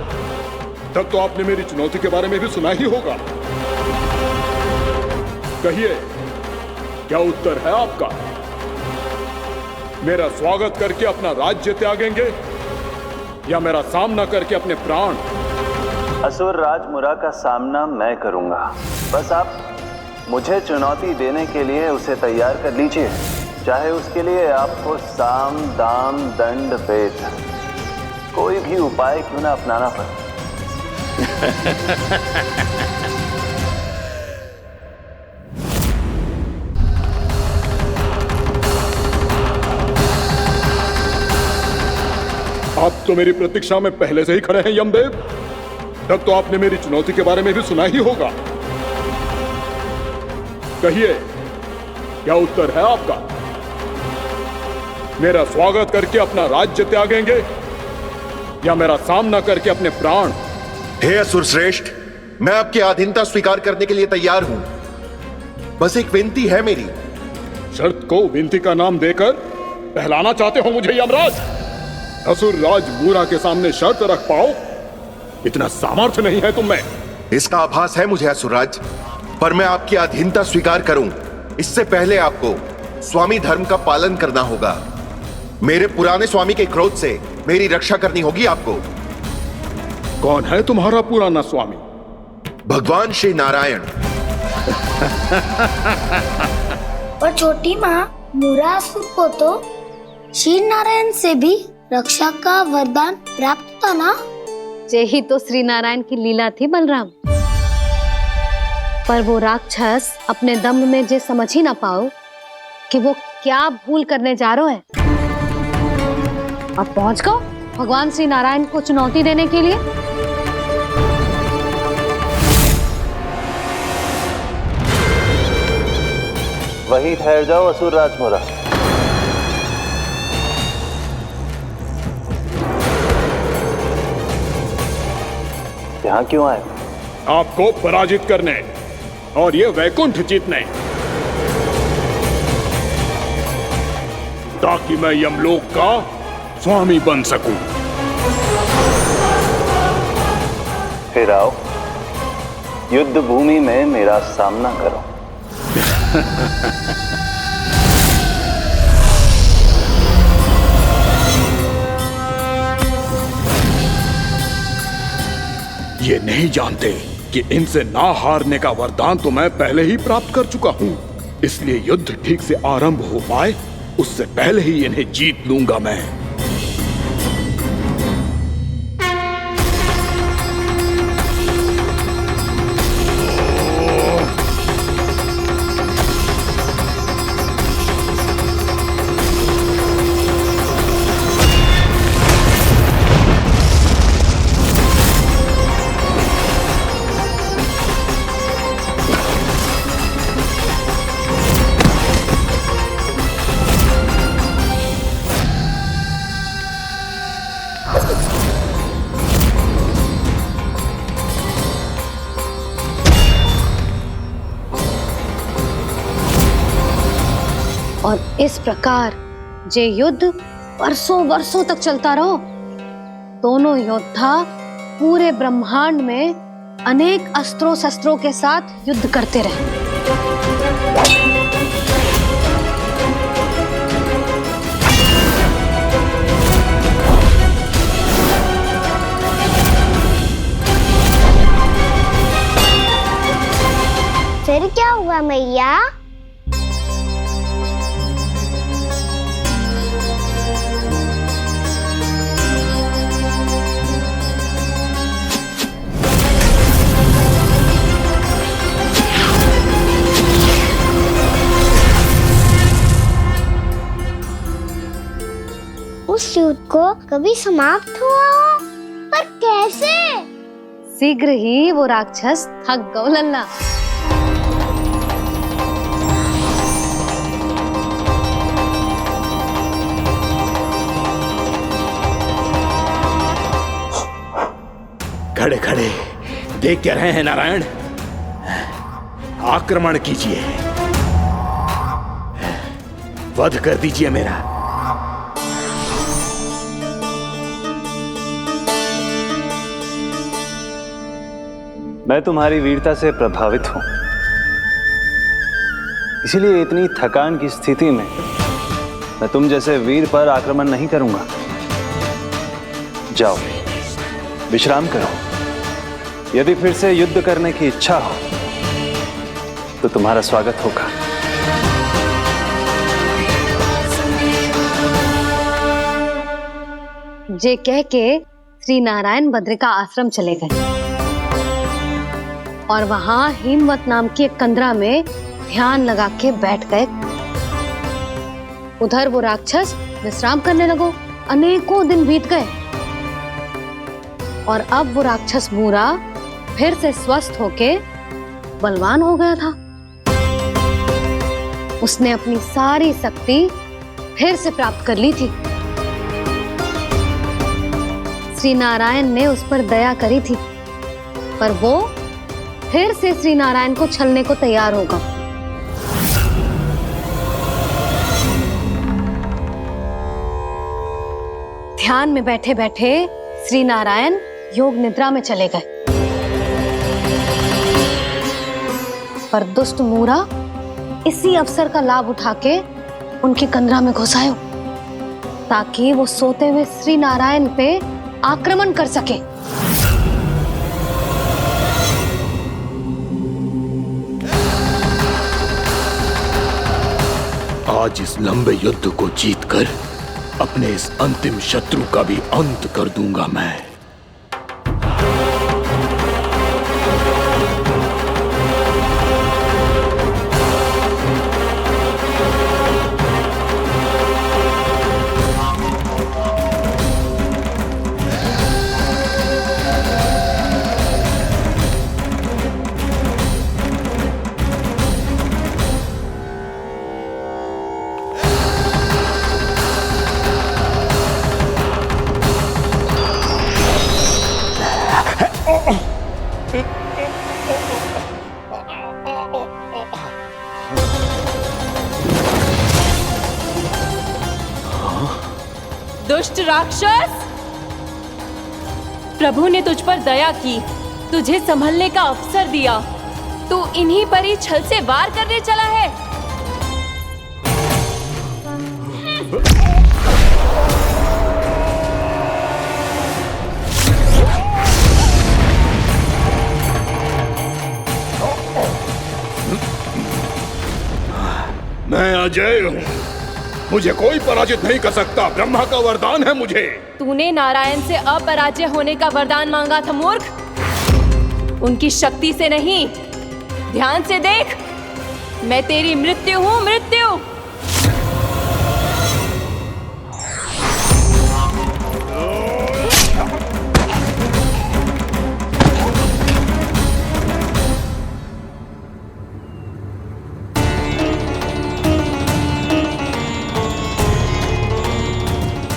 तब तो आपने मेरी चुनौती के बारे में भी सुना ही होगा। कहिए, क्या उत्तर है आपका? मेरा स्वागत करके अपना राज्य त्यागेंगे या मेरा सामना करके अपने प्राण? असुर राज मूरा का सामना मैं करूंगा। बस आप मुझे चुनौती देने के लिए उसे तैयार कर लीजिए, चाहे उसके लिए आपको साम दाम दंड भेद कोई भी उपाय क्यों ना अपनाना पड़े। आप तो मेरी प्रतीक्षा में पहले से ही खड़े हैं यमदेव। तब तो आपने मेरी चुनौती के बारे में भी सुना ही होगा। कहिए, क्या उत्तर है आपका? मेरा स्वागत करके अपना राज्य त्यागेंगे या मेरा सामना करके अपने प्राण? हे असुर श्रेष्ठ, मैं आपकी अधीनता स्वीकार करने के लिए तैयार हूं। बस एक विनती है मेरी। शर्त को विनती का नाम देकर पहलाना चाहते हो मुझे यमराज? असुर राज मूरा के सामने शर्त रख पाओ, इतना सामर्थ्य नहीं है तुम में। इसका आभास है मुझे असुरराज, पर मैं आपकी अधीनता स्वीकार करूं इससे पहले आपको स्वामी धर्म का पालन करना होगा। मेरे पुराने स्वामी के क्रोध से मेरी रक्षा करनी होगी आपको। कौन है तुम्हारा पुराना स्वामी? भगवान श्री नारायण। और छोटी माँ मूरासुर को तो श्री नारायण से भी रक्षा का वरदान प्राप्त था ना? यही तो श्री नारायण की लीला थी बलराम। पर वो राक्षस अपने दम में जे समझ ही ना पाओ कि वो क्या भूल करने जा रहा है। और पहुंच गए भगवान श्री नारायण को चुनौती देने के लिए। वहीं ठहर जाओ असुर राजमुरा। यहाँ क्यों आए? आपको पराजित करने और ये वैकुंठ जीतने, ताकि मैं यमलोक का स्वामी बन सकूं। फिर आओ, युद्ध भूमि में मेरा सामना करो। ये नहीं जानते कि इनसे ना हारने का वरदान तो मैं पहले ही प्राप्त कर चुका हूं, इसलिए युद्ध ठीक से आरंभ हो पाए उससे पहले ही इन्हें जीत लूंगा मैं। और इस प्रकार जे युद्ध वर्षों वर्षों तक चलता रहो। दोनों योद्धा पूरे ब्रह्मांड में अनेक अस्त्रों शस्त्रों के साथ युद्ध करते रहे। फिर क्या हुआ मैया? उस युद्ध को कभी समाप्त हुआ हो, पर कैसे? शीघ्र ही वो राक्षस थक गए लल्ला। खड़े खड़े देख क्या रहे हैं नारायण? आक्रमण कीजिए, वध कर दीजिए मेरा। मैं तुम्हारी वीरता से प्रभावित हूं, इसीलिए इतनी थकान की स्थिति में मैं तुम जैसे वीर पर आक्रमण नहीं करूंगा। जाओ विश्राम करो। यदि फिर से युद्ध करने की इच्छा हो तो तुम्हारा स्वागत होगा। जे कह के श्री नारायण बद्रिका आश्रम चले गए और वहां हिमवत नाम की एक कंदरा में ध्यान लगा के बैठ गए। उधर वो राक्षस विश्राम करने लगो। अनेकों दिन बीत गए और अब वो राक्षस मूरा फिर से स्वस्थ होके बलवान हो गया था। उसने अपनी सारी शक्ति फिर से प्राप्त कर ली थी। श्री नारायण ने उस पर दया करी थी, पर वो फिर से श्री नारायण को छलने को तैयार होगा। ध्यान में बैठे बैठे श्री नारायण योग निद्रा में चले गए, पर दुष्ट मूरा इसी अवसर का लाभ उठा के उनकी कंदरा में घुस आयो, ताकि वो सोते हुए श्री नारायण पे आक्रमण कर सके। आज इस लंबे युद्ध को जीतकर अपने इस अंतिम शत्रु का भी अंत कर दूंगा मैं। दुष्ट राक्षस! प्रभु ने तुझ पर दया की, तुझे संभलने का अवसर दिया। तू इन्हीं पर ही छल से वार करने चला है। मैं अजय हूँ, मुझे कोई पराजित नहीं कर सकता। ब्रह्मा का वरदान है मुझे। तूने नारायण से अपराजय होने का वरदान मांगा था मूर्ख, उनकी शक्ति से नहीं। ध्यान से देख, मैं तेरी मृत्यु हूँ, मृत्यु।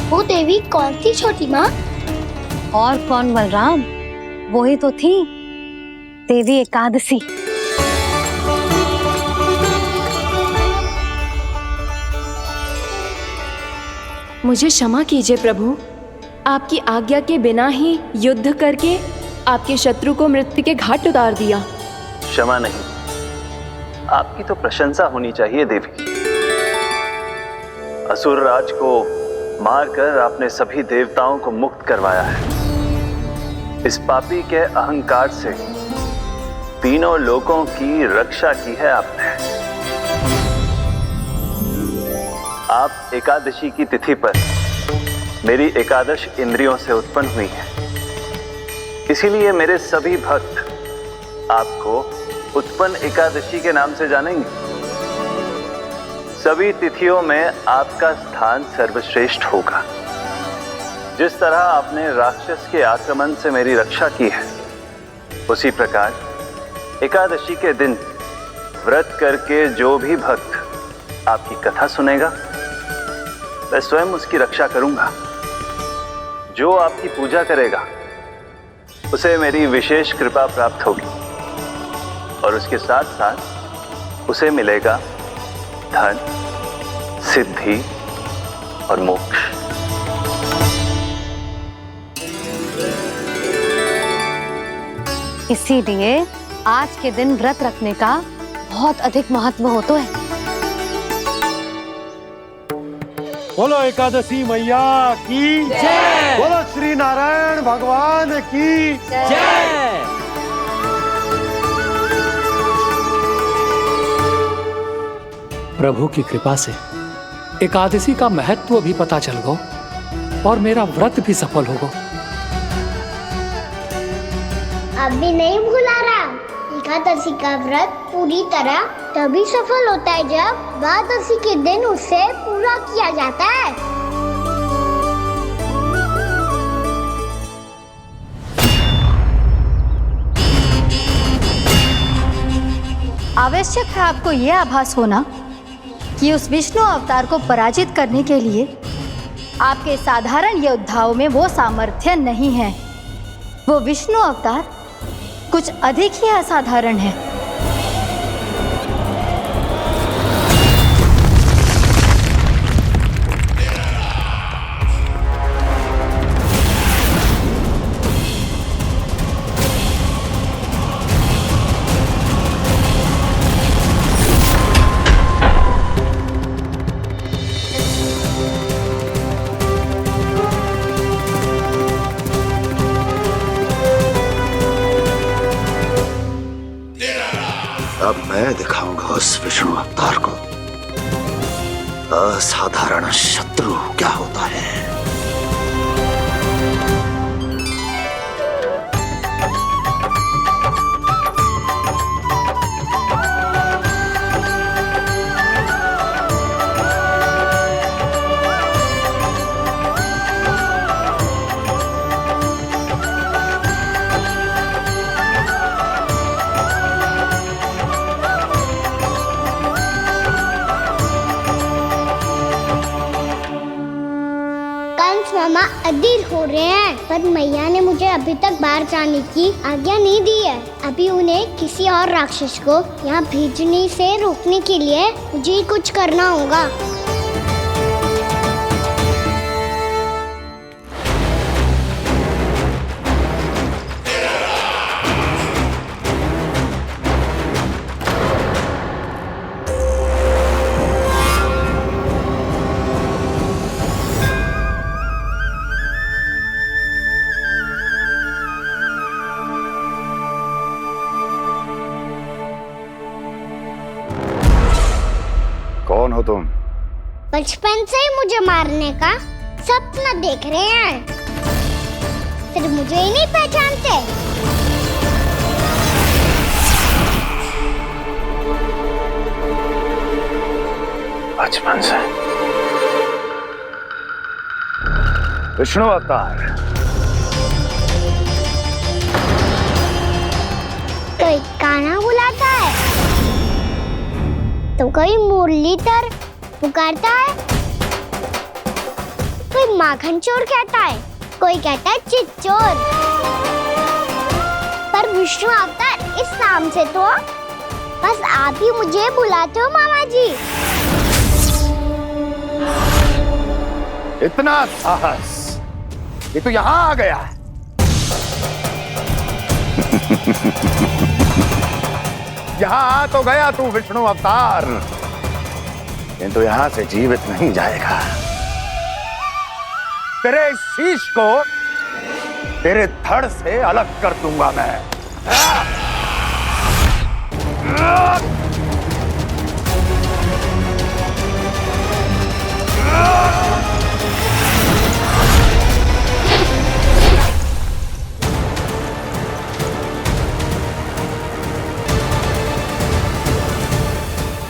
वो देवी कौन थी छोटी माँ? और कौन बलराम, वो ही तो थी देवी एकादशी। मुझे क्षमा कीजिए प्रभु, आपकी आज्ञा के बिना ही युद्ध करके आपके शत्रु को मृत्यु के घाट उतार दिया। क्षमा नहीं, आपकी तो प्रशंसा होनी चाहिए देवी। असुर राज को मारकर आपने सभी देवताओं को मुक्त करवाया है। इस पापी के अहंकार से तीनों लोकों की रक्षा की है आपने। आप एकादशी की तिथि पर मेरी एकादश इंद्रियों से उत्पन्न हुई हैं। इसीलिए मेरे सभी भक्त आपको उत्पन्न एकादशी के नाम से जानेंगे। सभी तिथियों में आपका स्थान सर्वश्रेष्ठ होगा। जिस तरह आपने राक्षस के आक्रमण से मेरी रक्षा की है, उसी प्रकार एकादशी के दिन व्रत करके जो भी भक्त आपकी कथा सुनेगा, मैं स्वयं उसकी रक्षा करूंगा। जो आपकी पूजा करेगा उसे मेरी विशेष कृपा प्राप्त होगी और उसके साथ साथ उसे मिलेगा धन, सिद्धि और मोक्ष। इसीलिए आज के दिन व्रत रखने का बहुत अधिक महत्व होता है। बोलो एकादशी मैया की जय। बोलो श्री नारायण भगवान की जय। प्रभु की कृपा से एकादशी का महत्व भी पता चल गया और मेरा व्रत भी सफल हो गया। अभी नहीं भूला राम, एकादशी का व्रत पूरी तरह तभी सफल होता है जब द्वादशी के दिन उसे पूरा किया जाता है। आवश्यक है आपको यह आभास होना कि उस विष्णु अवतार को पराजित करने के लिए आपके साधारण योद्धाओं में वो सामर्थ्य नहीं है। वो विष्णु अवतार कुछ अधिक ही असाधारण है। अब मैं दिखाऊंगा उस विष्णु अवतार को असाधारण शत्रु क्या होता है। मामा अधीर हो रहे हैं, पर मैया ने मुझे अभी तक बाहर जाने की आज्ञा नहीं दी है। अभी उन्हें किसी और राक्षस को यहाँ भेजने से रोकने के लिए मुझे कुछ करना होगा। कौन हो तुम? बचपन से ही मुझे मारने का सपना देख रहे हैं, फिर मुझे ही नहीं पहचानते। बचपन से विष्णु अवतार। कोई कान्हा बुलाता है तो कोई मुरलीधर पुकारता है, कोई माखन चोर कहता है, कोई कहता है चिच्चोर। पर विष्णु अवतार इस नाम से तो बस आप ही मुझे बुलाते हो मामा जी। इतना साहस, ये तो यहाँ आ गया है। यहाँ आ तो गया तू विष्णु अवतार, किंतु यहां से जीवित नहीं जाएगा। तेरे इस शीश को तेरे धड़ से अलग कर दूंगा मैं।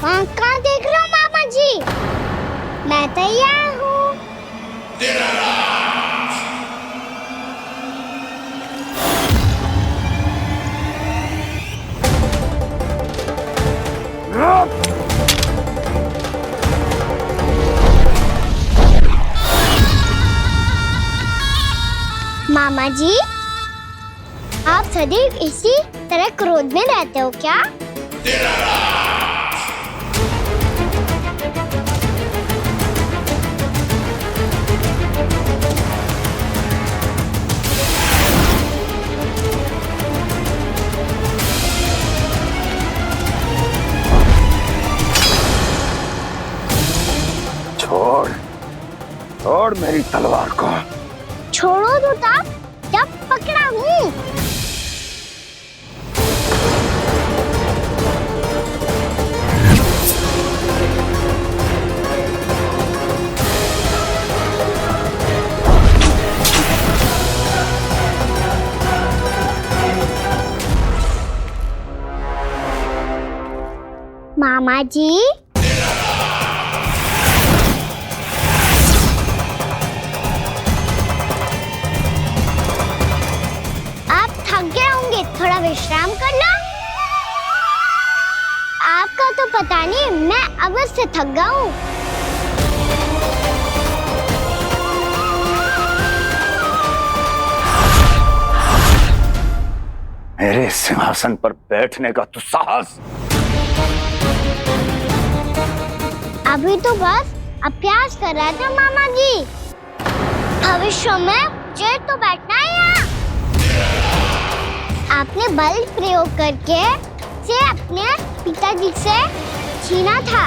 वहाँ कहाँ देख रहे हो मामा जी? मैं तैयार हूँ। मामा जी, आप सदैव इसी तरह क्रोध में रहते हो क्या? छोड़, छोड़ मेरी तलवार को। छोड़ो तो तब जब पकड़ा हूँ। मामा जी, थोड़ा विश्राम कर लो। आपका तो पता नहीं, मैं अवश्य थक गया हूँ। मेरे सिंहासन पर बैठने का तू साहस? अभी तो बस अभ्यास कर रहा था मामा जी। भविष्य में मुझे तो बैठना है यहाँ। आपने बल प्रयोग करके से अपने पिताजी से छीना था,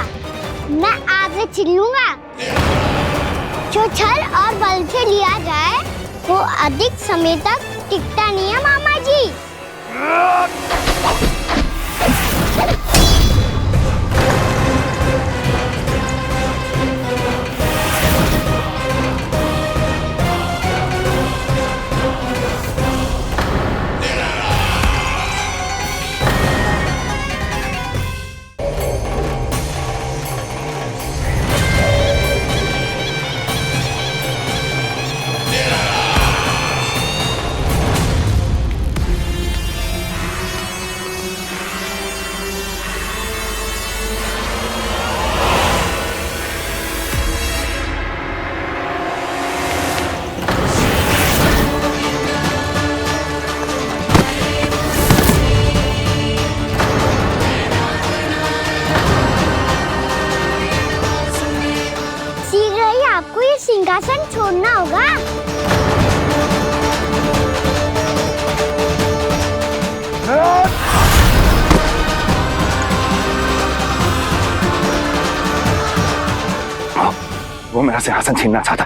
मैं आपसे छीन लूंगा। जो छल और बल से लिया जाए वो अधिक समय तक टिकता नहीं है मामा जी। आपको ये सिंहासन छोड़ना होगा। वो मेरा सिंहासन छीनना चाहता।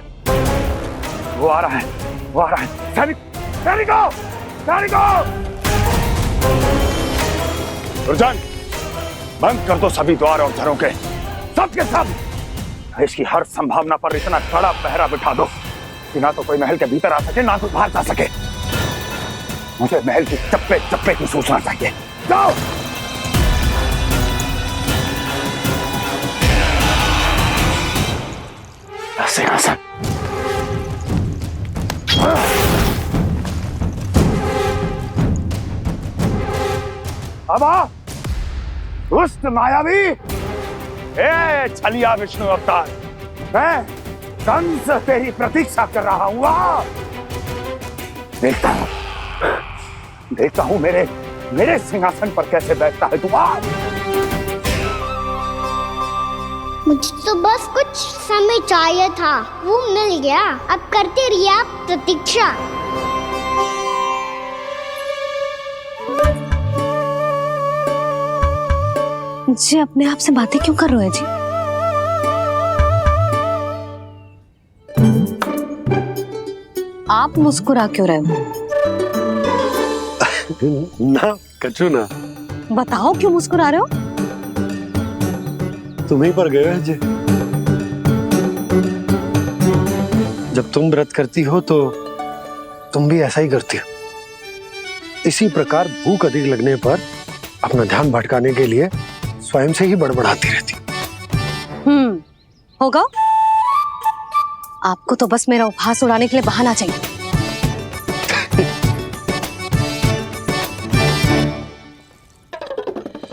वो आ रहा है, वो आ रहा है। सैनिकों, दुर्जन, बंद कर दो सभी द्वार और घरों के। सब के सब इसकी हर संभावना पर इतना कड़ा पहरा बिठा दो कि ना तो कोई महल के भीतर आ सके ना तो बाहर जा सके। मुझे महल की चप्पे चप्पे की सूचना चाहिए। जाओ। सिंहासन। अब आ दुष्ट मायावी, ए छलिया विष्णु अवतार, मैं कंस तेरी प्रतीक्षा कर रहा हूं। देखता हूं मेरे सिंहासन पर कैसे बैठता है तू। मुझे तो बस कुछ समय चाहिए था, वो मिल गया। अब करते रहिए आप प्रतीक्षा। जी अपने आप से बातें क्यों कर रहे हैं जी? आप मुस्कुरा क्यों रहे हो? ना कचू ना। बताओ क्यों मुस्कुरा रहे हो? तुम्हीं पर गए जी। जब तुम व्रत करती हो तो तुम भी ऐसा ही करती हो। इसी प्रकार भूख अधिक लगने पर अपना ध्यान भटकाने के लिए स्वयं से ही बड़बड़ाती रहती। होगा। आपको तो बस मेरा उपहास उड़ाने के लिए बहाना चाहिए।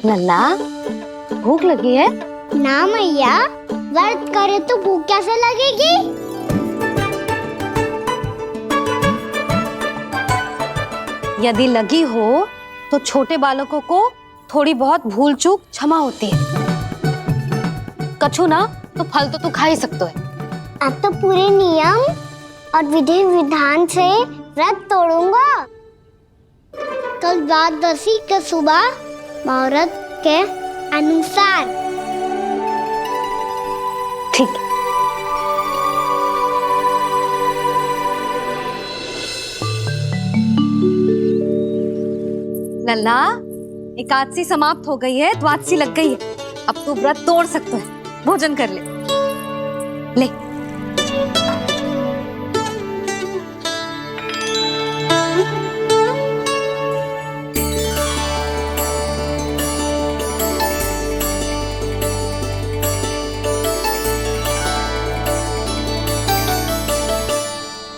लल्ला, भूख लगी है? ना मैया, व्रत करे तो भूख कैसे लगेगी? यदि लगी हो तो छोटे बालकों को थोड़ी बहुत भूल चूक क्षमा होती है। कछु ना तो फल तो तू खा ही सकते है। अब तो पूरे नियम और विधि विधान से व्रत तोड़ूंगा। कल द्वादशी के सुबह मुहूर्त के अनुसार। ठीक। लल्ला, एकादशी समाप्त हो गई है, द्वादशी लग गई है। अब तू व्रत तोड़ सकते है। भोजन कर ले। ले।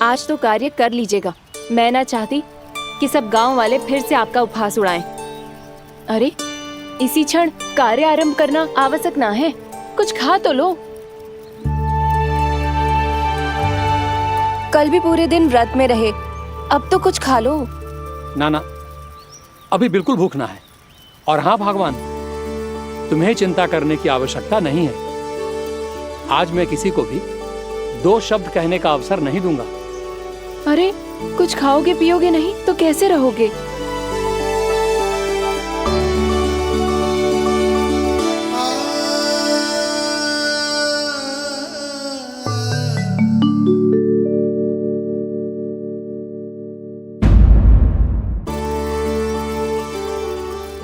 आज तो कार्य कर लीजिएगा। मैं ना चाहती कि सब गांव वाले फिर से आपका उपहास उड़ाएं। अरे, इसी क्षण कार्य आरंभ करना आवश्यक ना है। कुछ खा तो लो। कल भी पूरे दिन व्रत में रहे, अब तो कुछ खा लो। ना, अभी बिल्कुल भूख ना है। और हाँ भगवान, तुम्हें चिंता करने की आवश्यकता नहीं है। आज मैं किसी को भी 2 शब्द कहने का अवसर नहीं दूंगा। अरे, कुछ खाओगे पियोगे नहीं तो कैसे रहोगे?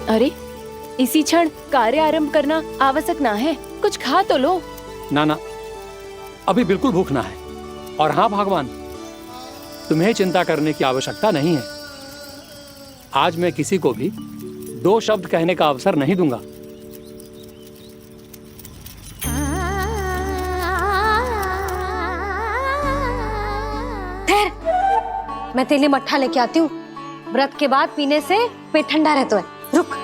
अरे, इसी क्षण कार्य आरंभ करना आवश्यक ना है। कुछ खा तो लो। ना, अभी बिल्कुल भूख ना है। और हाँ भगवान, तुम्हें चिंता करने की आवश्यकता नहीं है। आज मैं किसी को भी 2 शब्द कहने का अवसर नहीं दूंगा। ठहर, मैं तेरे लिए मट्ठा लेके आती हूँ। व्रत के बाद पीने से पेट ठंडा रहता है। रुक।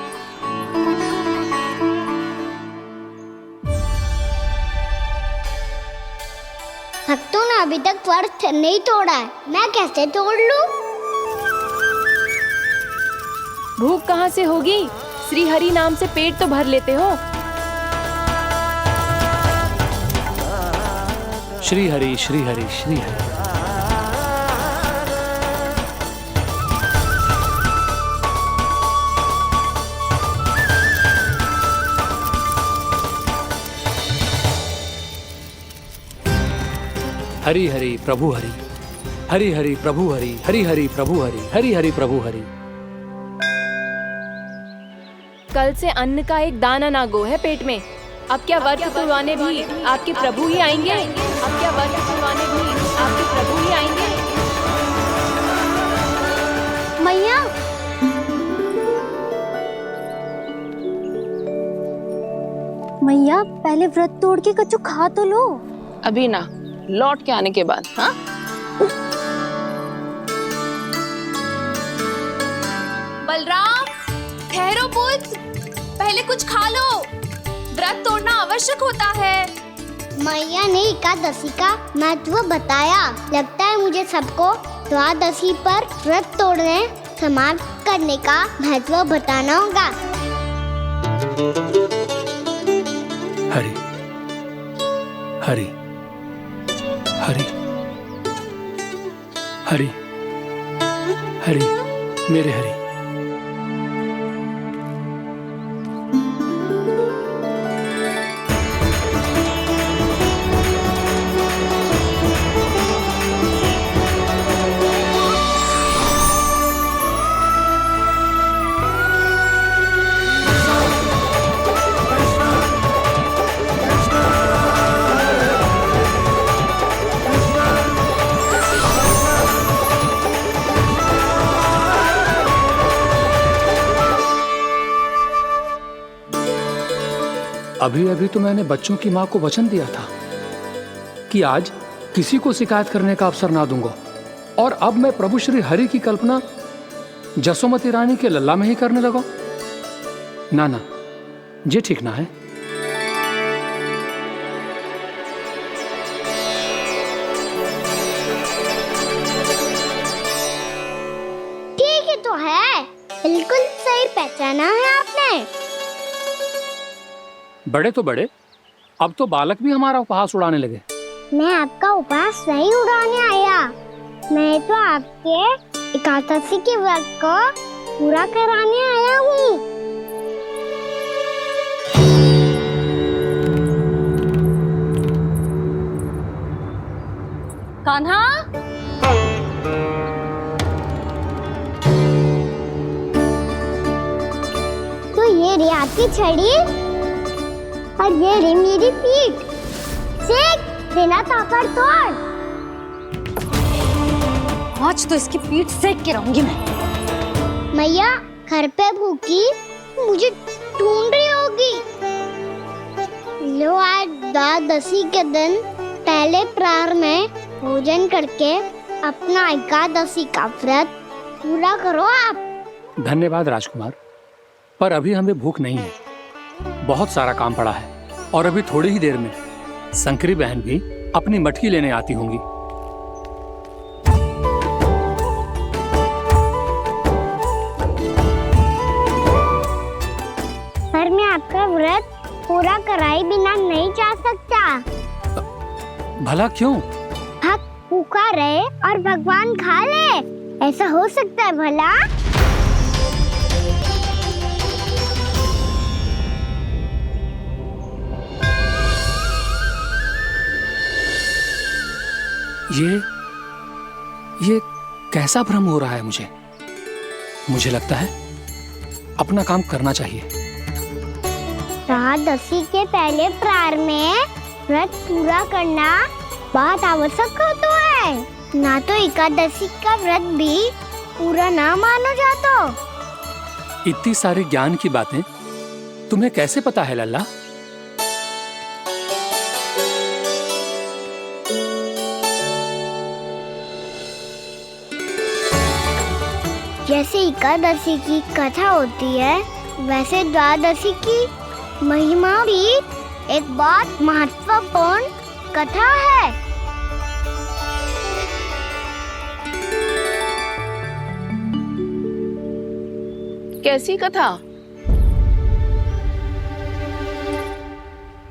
भक्तों ने अभी तक व्रत नहीं तोड़ा है, मैं कैसे तोड़ लूं? भूख कहाँ से होगी? श्री हरि नाम से पेट तो भर लेते हो। श्री हरि श्री हरि श्री हरि। हरि हरि प्रभु हरि, हरि हरि प्रभु हरि, हरि हरि प्रभु हरि, हरि हरि प्रभु हरि। कल से अन्न का एक दाना ना गो है पेट में। अब क्या वर्त तुड़वाने भी आपके प्रभु ही आएंगे? अब क्या वर्त तुड़वाने भी आपके प्रभु ही आएंगे? मैया, मैया पहले व्रत तोड़ के कच्चू खा तो लो। अभी ना, लौट के आने के बाद। हाँ, बलराम, ठहरो पुत्र, पहले कुछ खा लो। व्रत तोड़ना आवश्यक होता है। मैया ने एकादशी का महत्व बताया। लगता है मुझे सबको द्वादशी पर व्रत तोड़ने समाप्त करने का महत्व बताना होगा। हरि हरि हरि हरि हरि मेरे हरि। अभी अभी तो मैंने बच्चों की मां को वचन दिया था कि आज किसी को शिकायत करने का अवसर ना दूंगा, और अब मैं प्रभु श्री हरि की कल्पना जसोमती रानी के लल्ला में ही करने लगा। ना ना, ये ठीक ना है। ठीक ही तो है, बिल्कुल सही पहचाना है आपने। बड़े तो बड़े, अब तो बालक भी हमारा उपहास उड़ाने लगे। मैं आपका उपहास नहीं उड़ाने आया, मैं तो आपके एकादशी के व्रत को पूरा कराने आया हूँ। कान्हा, तो ये रे आपकी छड़ी और ये रे मेरी पीठ। सेक देना ताकत तोड़। आज तो इसकी पीठ सेक के रहूंगी मैं। मैया घर पे भूखी मुझे ढूंढ रही होगी। लो, आज द्वादशी के दिन पहले प्रहर में भोजन करके अपना एकादशी का व्रत पूरा करो आप। धन्यवाद राजकुमार, पर अभी हमें भूख नहीं है। बहुत सारा काम पड़ा है, और अभी थोड़ी ही देर में शंकरी बहन भी अपनी मटकी लेने आती होंगी। पर मैं आपका व्रत पूरा कराए बिना नहीं जा सकता। भला क्यों? भक्त भूखा रहे और भगवान खा ले, ऐसा हो सकता है भला? ये कैसा भ्रम हो रहा है मुझे? मुझे लगता है अपना काम करना चाहिए। द्वादशी के पहले प्रहर में व्रत पूरा करना बहुत आवश्यक होता है, ना तो एकादशी का व्रत भी पूरा ना मानो जातो। इतनी सारी ज्ञान की बातें तुम्हें कैसे पता है लल्ला? जैसे एकादशी की कथा होती है, वैसे द्वादशी की महिमा भी एक बहुत महत्वपूर्ण कथा है। कैसी कथा?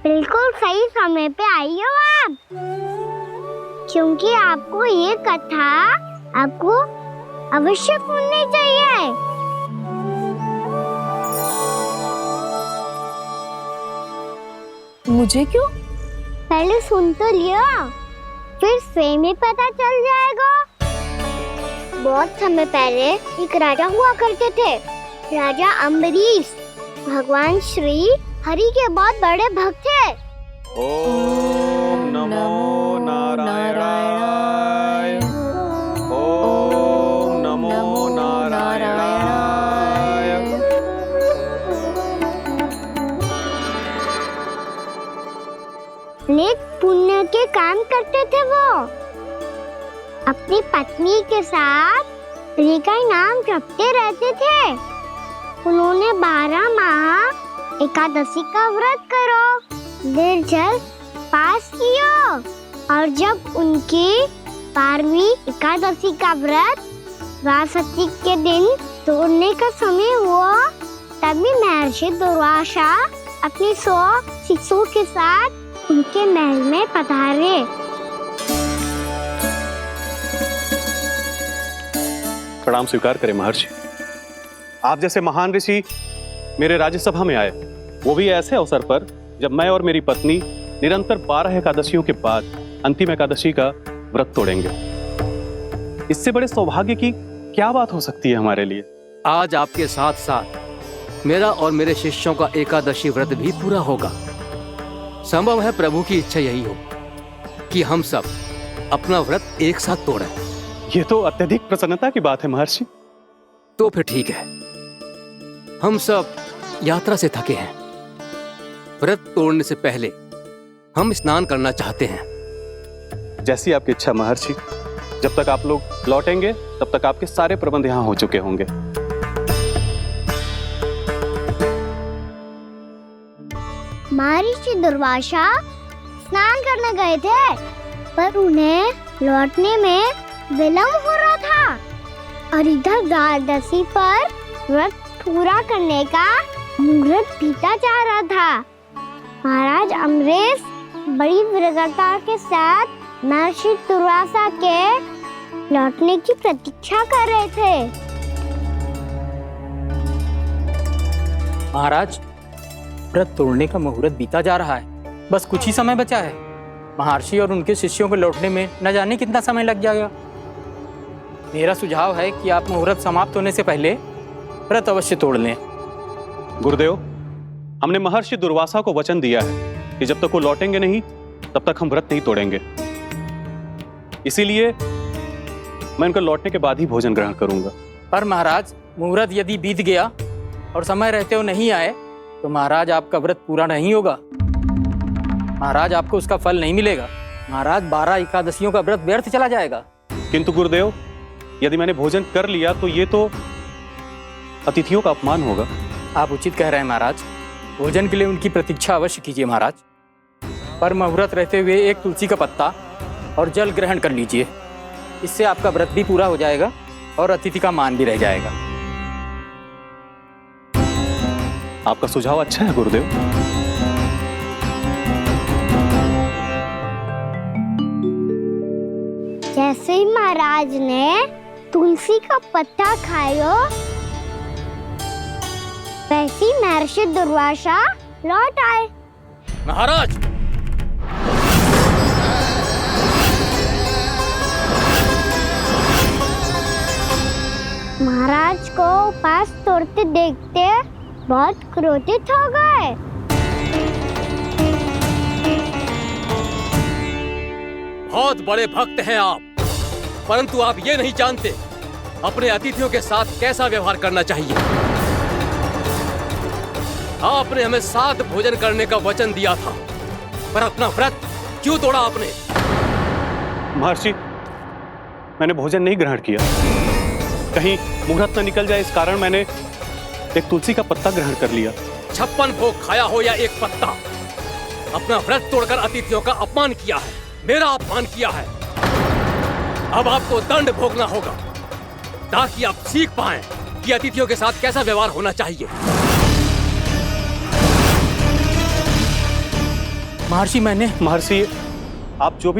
बिल्कुल सही समय पे आई हो आप, क्योंकि आपको ये कथा आपको अवश्य सुननी चाहिए। मुझे क्यों? पहले सुन तो लियो, फिर स्वयं ही पता चल जाएगा। बहुत समय पहले एक राजा हुआ करते थे, राजा अम्बरीश। भगवान श्री हरि के बहुत बड़े भक्त है। ओम नमो नारायणाय। ओम नमो नारायणाय। नेक पुण्य के काम करते थे वो। अपनी पत्नी के साथ श्री का नाम जपते रहते थे। उन्होंने 12 माह एकादशी का व्रत करो, निर्जल पास किया, और जब उनकी 12वीं एकादशी का व्रत द्वादशी के दिन तोड़ने का समय हुआ, तभी महर्षि दुर्वासा अपनी 100 शिष्यों के साथ उनके महल में पधारे। प्रणाम स्वीकार करें महर्षि। आप जैसे महान ऋषि मेरे राज्यसभा में आए, वो भी ऐसे अवसर पर जब मैं और मेरी पत्नी निरंतर 12 एकादशियों के बाद अंतिम एकादशी का व्रत तोड़ेंगे। इससे बड़े सौभाग्य की क्या बात हो सकती है हमारे लिए। आज आपके साथ साथ मेरा और मेरे शिष्यों का एकादशी व्रत भी पूरा होगा। संभव है प्रभु की इच्छा यही हो कि हम सब अपना व्रत एक साथ तोड़ें। ये तो अत्यधिक प्रसन्नता की बात है महर्षि। तो फिर ठीक है, हम सब यात्रा से थके हैं। व्रत तोड़ने से पहले हम स्नान करना चाहते हैं। जैसी आपकी इच्छा महर्षि। जब तक आप लोग लौटेंगे तब तक आपके सारे प्रबंध यहाँ हो चुके होंगे। महर्षि दुर्वासा स्नान करने गए थे, पर उन्हें लौटने में विलंब हो रहा था, और इधर द्वादशी पर व्रत पूरा करने का मुहूर्त बीता जा रहा था। महाराज अमरेश बड़ी विरगता के साथ महर्षि दुर्वासा के लौटने की प्रतीक्षा कर रहे थे। महाराज, व्रत तोड़ने का मुहूर्त बीता जा रहा है। बस कुछ ही समय बचा है। महर्षि और उनके शिष्यों को लौटने में न जाने कितना समय लग जाएगा। मेरा सुझाव है कि आप मुहूर्त समाप्त होने से पहले व्रत अवश्य तोड़ लें। गुरुदेव, हमने महर्षि दुर्वासा को वचन दिया है कि जब तक वो लौटेंगे नहीं तब तक हम व्रत नहीं तोड़ेंगे। इसीलिए मैं उनका लौटने के बाद ही भोजन ग्रहण करूंगा। पर महाराज, मुहूर्त यदि बीत गया और समय रहते हो नहीं आए तो महाराज आपका व्रत पूरा नहीं होगा। महाराज, आपको उसका फल नहीं मिलेगा। महाराज, 12 एकादशियों का व्रत व्यर्थ चला जाएगा। किंतु गुरुदेव, यदि मैंने भोजन कर लिया तो ये तो अतिथियों का अपमान होगा। आप उचित कह रहे हैं महाराज। भोजन के लिए उनकी प्रतीक्षा अवश्य कीजिए महाराज। पर मुहूर्त रहते हुए एक तुलसी का पत्ता और जल ग्रहण कर लीजिए। इससे आपका व्रत भी पूरा हो जाएगा और अतिथि का मान भी रह जाएगा। आपका सुझाव अच्छा है गुरुदेव। जैसे ही महाराज ने तुलसी का पत्ता खाया, वैसे ही महर्षि दुर्वासा लौट आए। महाराज, महाराज को उपास तोड़ते देखते बहुत क्रोधित हो गए। बहुत बड़े भक्त हैं आप, परंतु आप ये नहीं जानते अपने अतिथियों के साथ कैसा व्यवहार करना चाहिए। आपने हमें साथ भोजन करने का वचन दिया था, पर अपना व्रत क्यों तोड़ा आपने? महर्षि, मैंने भोजन नहीं ग्रहण किया। कहीं मुहूर्त न निकल जाए इस कारण मैंने एक तुलसी का पत्ता ग्रहण कर लिया। 56 भोग खाया हो या एक पत्ता, अपना व्रत तोड़कर अतिथियों का अपमान किया है, मेरा अपमान किया है। अब आपको दंड भोगना होगा ताकि आप सीख पाएं कि अतिथियों के साथ कैसा व्यवहार होना चाहिए। महर्षि, आप जो भी